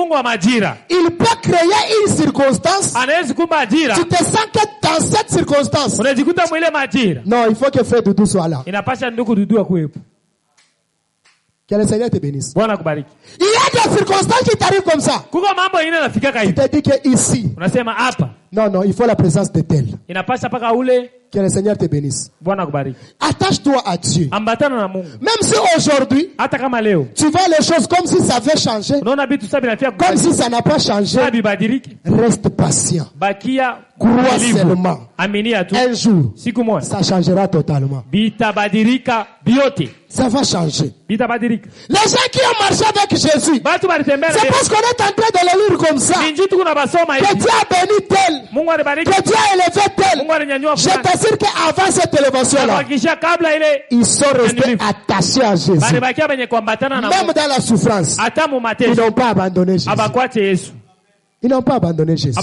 peut créer une circonstance. Tu te sens que dans cette circonstance. Non, il faut que frère Doudou soit là. Que le Seigneur te bénisse. Il y a des circonstances qui t'arrivent comme ça. Tu te dis que ici. Non, il faut la présence de tel. Que le Seigneur te bénisse. Attache-toi à Dieu. Même si aujourd'hui, tu vois les choses comme si ça avait changé, comme si ça n'a pas changé, reste patient. Crois seulement. Un jour, ça changera totalement. Ça va changer. Les gens qui ont marché avec Jésus, c'est parce qu'on est en train de le lire comme ça. Que Dieu a béni tel, que Dieu a élevé tel. Je t'assure qu'avant cette élévation-là, ils sont restés attachés à Jésus. Même dans la souffrance, ils n'ont pas abandonné Jésus. Ils n'ont pas abandonné Jésus.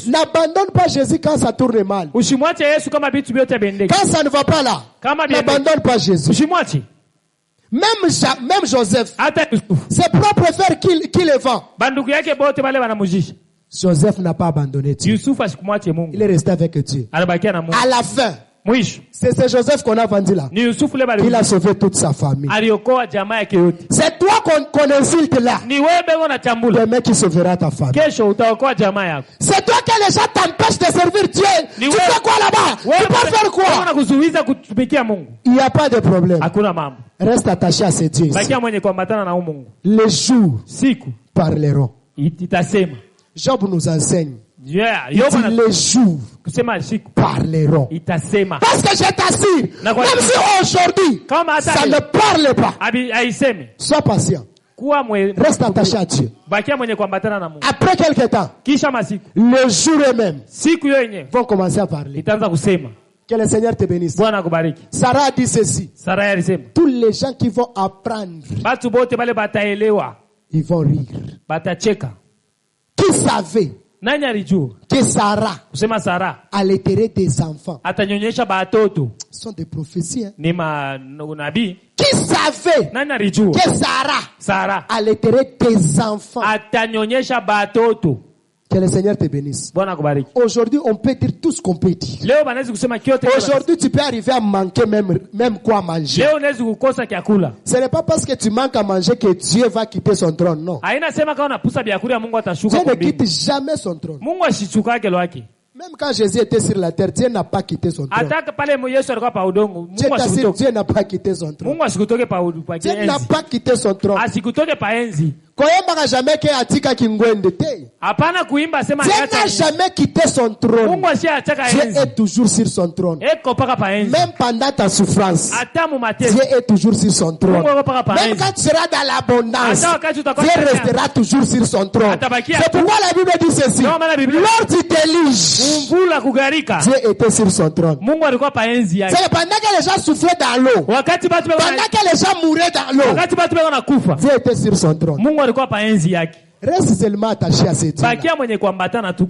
N'abandonne pas Jésus quand ça tourne mal. Quand ça ne va pas là, n'abandonne pas Jésus. Même Joseph, ses propres frères qui le vendent. Joseph n'a pas abandonné Dieu. Il est resté avec Dieu. À la fin, c'est Joseph qu'on a vendu là. Il a sauvé toute sa famille. C'est toi qu'on insulte là. Le mec qui sauvera ta famille. C'est toi que les gens t'empêchent de servir Dieu. Tu fais quoi là-bas? Tu peux faire quoi? Il n'y a pas de problème. Reste attaché à ces dieux. Les jours parleront. Job nous enseigne. Il dit les jours parleront. Parce que je t'assure, même si aujourd'hui ça ne parle pas, sois patient. Reste attaché à Dieu. Après quelque temps, le jour même vont commencer à parler. Que le Seigneur te bénisse. Sarah a dit ceci. Tous les gens qui vont apprendre, ils vont rire. Qui savait que Sarah allaiterait des enfants? Ce sont des prophéties. Qui savait que Sarah allaiterait des enfants? Que le Seigneur te bénisse. Aujourd'hui, on peut dire tout ce qu'on peut dire. Aujourd'hui, tu peux arriver à manquer même quoi manger. Ce n'est pas parce que tu manques à manger que Dieu va quitter son trône, non. Dieu ne quitte jamais son trône. Même quand Jésus était sur la terre, Dieu n'a pas quitté son trône. Dieu t'assure, Dieu n'a pas quitté son trône. Dieu n'a pas quitté son trône. Koyemba jamais ke atika kingwende te. Dieu n'a jamais quitté son trône. Dieu est toujours sur son trône. Même pendant ta souffrance, Dieu est toujours sur son trône. Même quand tu seras dans l'abondance, Dieu restera toujours sur son trône. C'est pourquoi la Bible dit ceci. Lors du déluge, Dieu était sur son trône. C'est pendant que les gens souffraient dans l'eau, pendant que les gens mouraient dans l'eau, Dieu était sur son trône. Reste seulement attaché à ces dieux.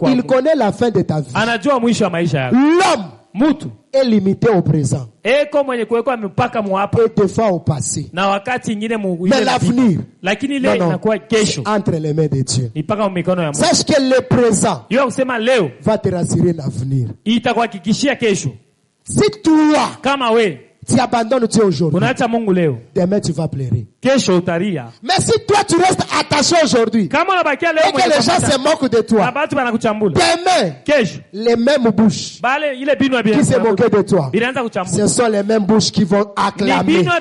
Il connaît la fin de ta vie. L'homme Mutu est limité au présent. Eko mwenye kuwekwa mipaka muhapo. Et des fois au passé. Na wakati ingine mais l'avenir. Lakini ile inakuwa kesho. Entre les mains de Dieu. Ni paka mikono ya Mungu. Sache que le présent. Yo kusema leo va te rassurer l'avenir. Itakuhakikishia kesho. Si toi kama we tu abandonnes Dieu aujourd'hui, unaacha Mungu leo, demain tu vas pleurer. Kesho utalia. Mais si toi tu restes attaché aujourd'hui, kama unabakia leo et que les gens se moquent de toi, demain kesho les mêmes bouches qui se moquent de toi, ce sont les mêmes bouches qui vont acclamer, ce sont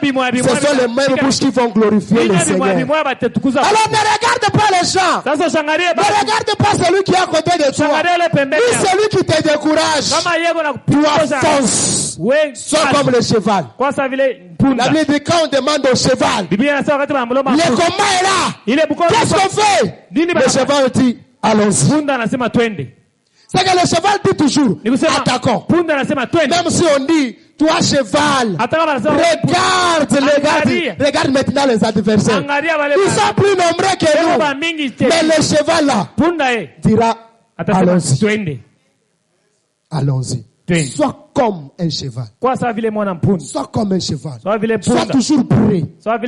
les mêmes bouches qui vont glorifier le Seigneur. Alors ne regarde pas les gens, ne regarde pas celui qui est à côté de toi, ni celui qui te décourage. Toi fonce, sois comme le cheval. La Bible dit quand on demande au cheval, le combat est là. Qu'est-ce qu'on fait? Le cheval dit allons-y. C'est que le cheval dit toujours attaquons. Même si on dit toi cheval, regarde maintenant les adversaires. Ils sont plus nombreux que nous. Mais le cheval là dira allons-y. Allons-y. Sois comme un cheval. Sois comme un cheval. Sois toujours prêt. Quand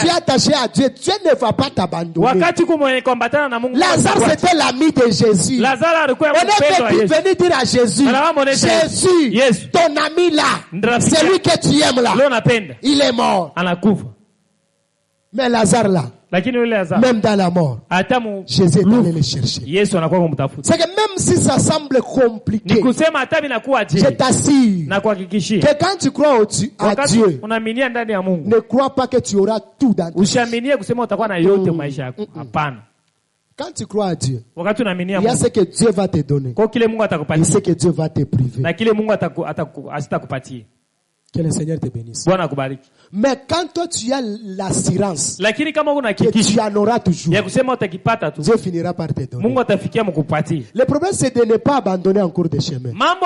tu es attaché à Dieu, Dieu ne va pas t'abandonner. Lazare c'était l'ami de Jésus. On est venu dire à Jésus, Jésus, ton ami là, celui que tu aimes là, il est mort. Mais Lazare là, même dans la mort, Jésus est allé le chercher. C'est que même si ça semble compliqué, je t'assure que quand tu crois à Dieu, ne crois pas que tu auras tout dans ta vie. Quand tu crois à Dieu, il y a ce que Dieu va te donner et ce que Dieu va te priver. Que le Seigneur te bénisse. Mais quand toi tu as l'assurance que tu en auras toujours, Dieu finira par te donner. Le problème c'est de ne pas abandonner en cours de chemin. Même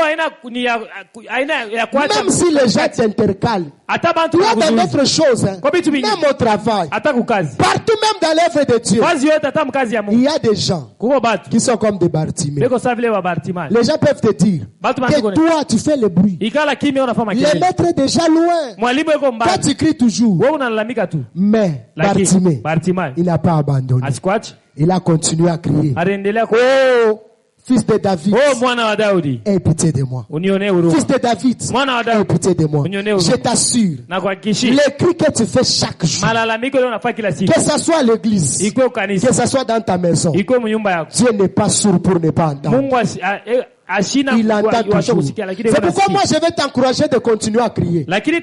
si les gens t'intercalent, tu as dans d'autres choses, même au travail, partout même dans l'œuvre de Dieu, il y a des gens qui sont comme des Bartimée. Les gens peuvent te dire que toi tu fais le bruit. Les maîtres est déjà loin. Toi tu cries toujours. Mais Bartimée, il n'a pas abandonné. Il a continué à crier. Oh, fils de David, aie pitié de moi. Fils de David, aie pitié de moi. Je t'assure, les cris que tu fais chaque jour, que ce soit à l'église, que ce soit dans ta maison, Dieu n'est pas sourd pour ne pas entendre. Il entend toujours. C'est pourquoi moi je vais t'encourager de continuer à crier. Moi je vais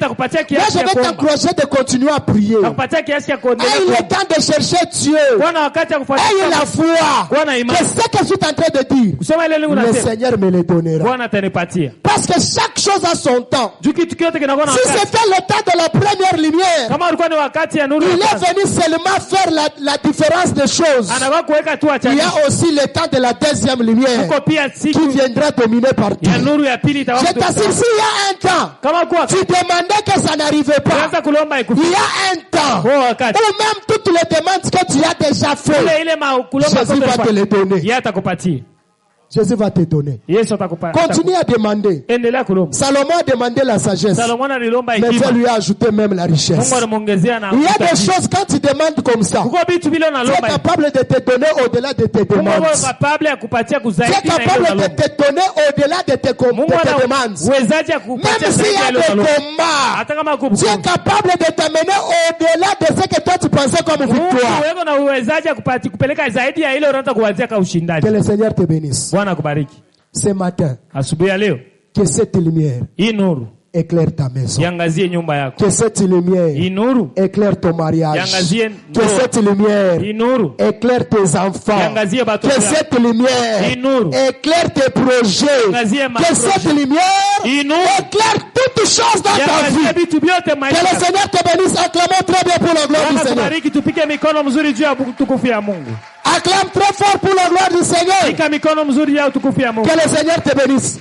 t'encourager de continuer à prier. Aie le temps de chercher Dieu. Aie la foi. Que ce que je suis en train de dire, le Seigneur me le donnera. Parce que chaque chose a son temps. Si c'était le temps de la première lumière, il est venu seulement faire la différence des choses. Il y a aussi le temps de la deuxième lumière qui viendra dominer partout. Je t'assure, s'il y a un temps, tu demandais que ça n'arrivait pas. Il y a un temps où même toutes les demandes que tu as déjà fait, Jésus va te les donner. Jésus va te donner. Continue à demander. Salomon a demandé la sagesse, mais Dieu lui a ajouté même la richesse. Il y a des choses quand tu demandes comme ça, tu es capable de te donner au-delà de tes demandes. Tu es capable de te donner au-delà de tes demandes. Même s'il y a des combats, tu es capable de t'amener au-delà de ce que toi tu pensais comme victoire. Que le Seigneur te bénisse. Ce matin, que cette lumière éclaire ta maison. Que cette lumière éclaire ton mariage. Que cette lumière éclaire tes enfants. Que cette lumière éclaire tes projets. Que cette lumière éclaire toutes choses dans ta vie. Que le Seigneur te bénisse. Acclamons très bien pour la gloire du Seigneur. Acclame très fort pour la gloire du Seigneur. Que le Seigneur te bénisse.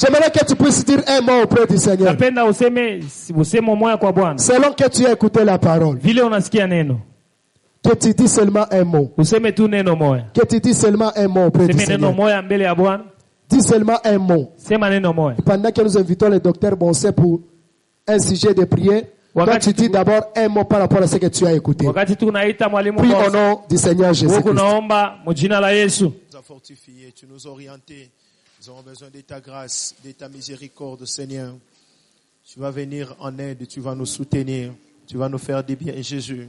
J'aimerais que tu puisses dire un mot auprès du Seigneur. Selon que tu as écouté la parole. Que tu dis seulement un mot. Que tu dis seulement un mot auprès du Seigneur. Dis seulement un mot. Pendant que nous invitons le docteur Bonset pour un sujet de prière, toi tu dis d'abord un mot par rapport à ce que tu as écouté. Prie au nom du Seigneur Jésus-Christ. Tu nous as fortifiés, tu nous as orientés. Nous avons besoin de ta grâce, de ta miséricorde, Seigneur. Tu vas venir en aide, tu vas nous soutenir, tu vas nous faire du bien, Jésus.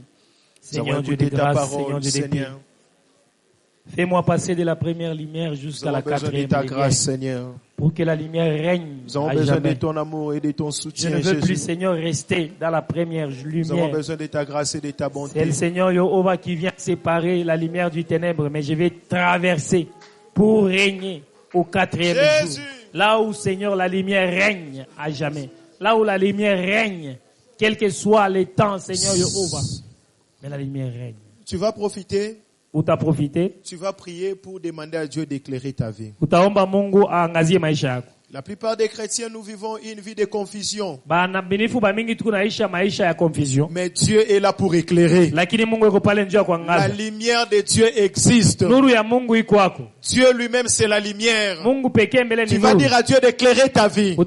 Seigneur Dieu de grâce, Seigneur Dieu de paix. Fais-moi passer de la première lumière jusqu'à la quatrième ta grâce, Seigneur. Pour que la lumière règne. Nous avons besoin de ton amour et de ton soutien, Jésus. Je ne veux plus, Seigneur, rester dans la première lumière. Nous avons besoin de ta grâce et de ta bonté. C'est le Seigneur Jéhovah qui vient séparer la lumière du ténèbre, mais je vais traverser pour régner au quatrième jour. Là où, Seigneur, la lumière règne à jamais. Là où la lumière règne, quel que soit les temps, Seigneur Jéhovah. Mais la lumière règne. Tu vas profiter. Où t'as profité? Tu vas prier pour demander à Dieu d'éclairer ta vie. La plupart des chrétiens, nous vivons une vie de confusion. Mais Dieu est là pour éclairer. La lumière de Dieu existe. Dieu lui-même, c'est la lumière. Tu vas dire à Dieu d'éclairer ta vie. Tu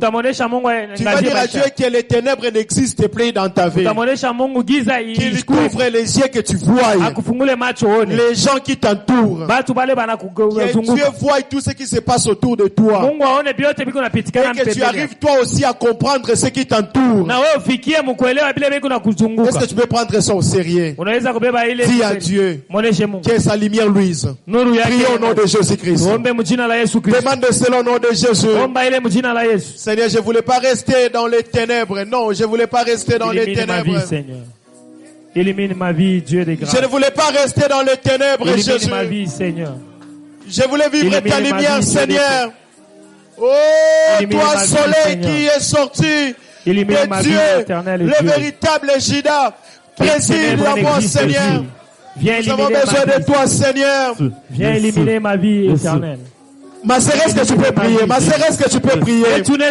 vas dire à Dieu que les ténèbres n'existent plus dans ta vie. Qu'il couvre les yeux que tu vois. Les gens qui t'entourent. Que Dieu voit tout ce qui se passe autour de toi. Et que tu arrives toi aussi à comprendre ce qui t'entoure. Est-ce que tu peux prendre ça au sérieux? Dis à Dieu que sa lumière luise. Prie au nom de Jésus-Christ. Demande cela au nom de Jésus. Seigneur, je ne voulais pas rester dans les ténèbres. Non, je ne voulais pas rester dans les ténèbres. Illumine ma vie, Dieu de grâce. Je ne voulais pas rester dans les ténèbres, Jésus. Illumine ma vie, Seigneur. Je voulais vivre ta lumière, Seigneur. Oh, toi soleil qui est sorti de Dieu, le véritable Jida, préside à moi, Seigneur. Nous avons besoin de toi, Seigneur. Viens éliminer ma vie éternelle. Ma sœur, est-ce que tu peux prier? Ma sœur, est-ce que tu peux prier? Beaucoup de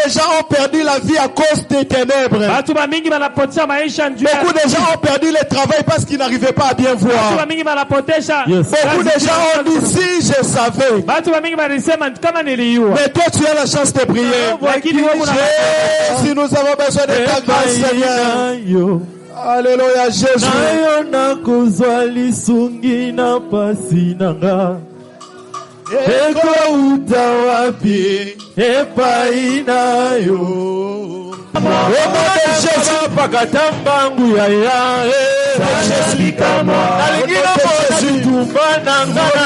gens ont perdu la vie à cause des ténèbres. Beaucoup de gens ont perdu le travail parce qu'ils n'arrivaient pas à bien voir. Beaucoup de gens ont dit si je savais. Mais toi, tu as la chance de prier. Si nous avons besoin de ta grâce, Seigneur. Alléluia, Jésus. Eko utawapi epainayo Omo Jésus pakatambangu ya salabikamo alingina Jésus tumbana ngana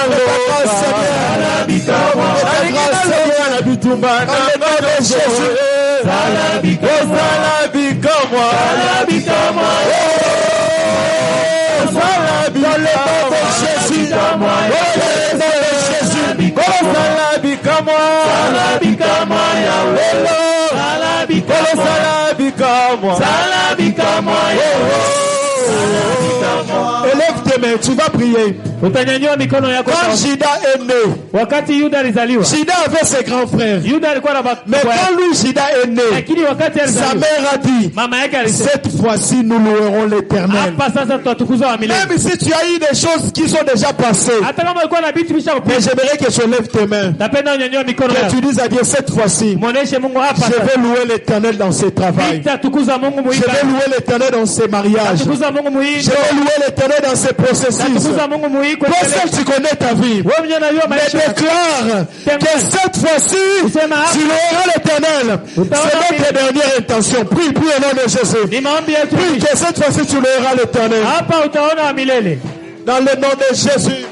salabikamo alingina bitumana ngana Jésus salabikamo salabikamo Élève tes mains, tu vas prier. Quand Jida est né, Jida avait ses grands frères. Mais quand lui, Jida est né, sa mère a dit, cette fois-ci nous louerons l'Éternel. Même si tu as eu des choses qui sont déjà passées, mais j'aimerais que tu lèves tes mains, que tu dises à Dieu, cette fois-ci je vais louer l'Éternel dans ses travails, je vais louer l'Éternel dans ses mariages, je vais louer l'Éternel dans ses processus. Parce que tu connais ta vie, mais déclare que cette fois-ci tu loueras l'Éternel. C'est notre dernière intention. Prie au nom de Jésus. Prie que cette fois-ci tu loueras l'Éternel. Dans le nom de Jésus.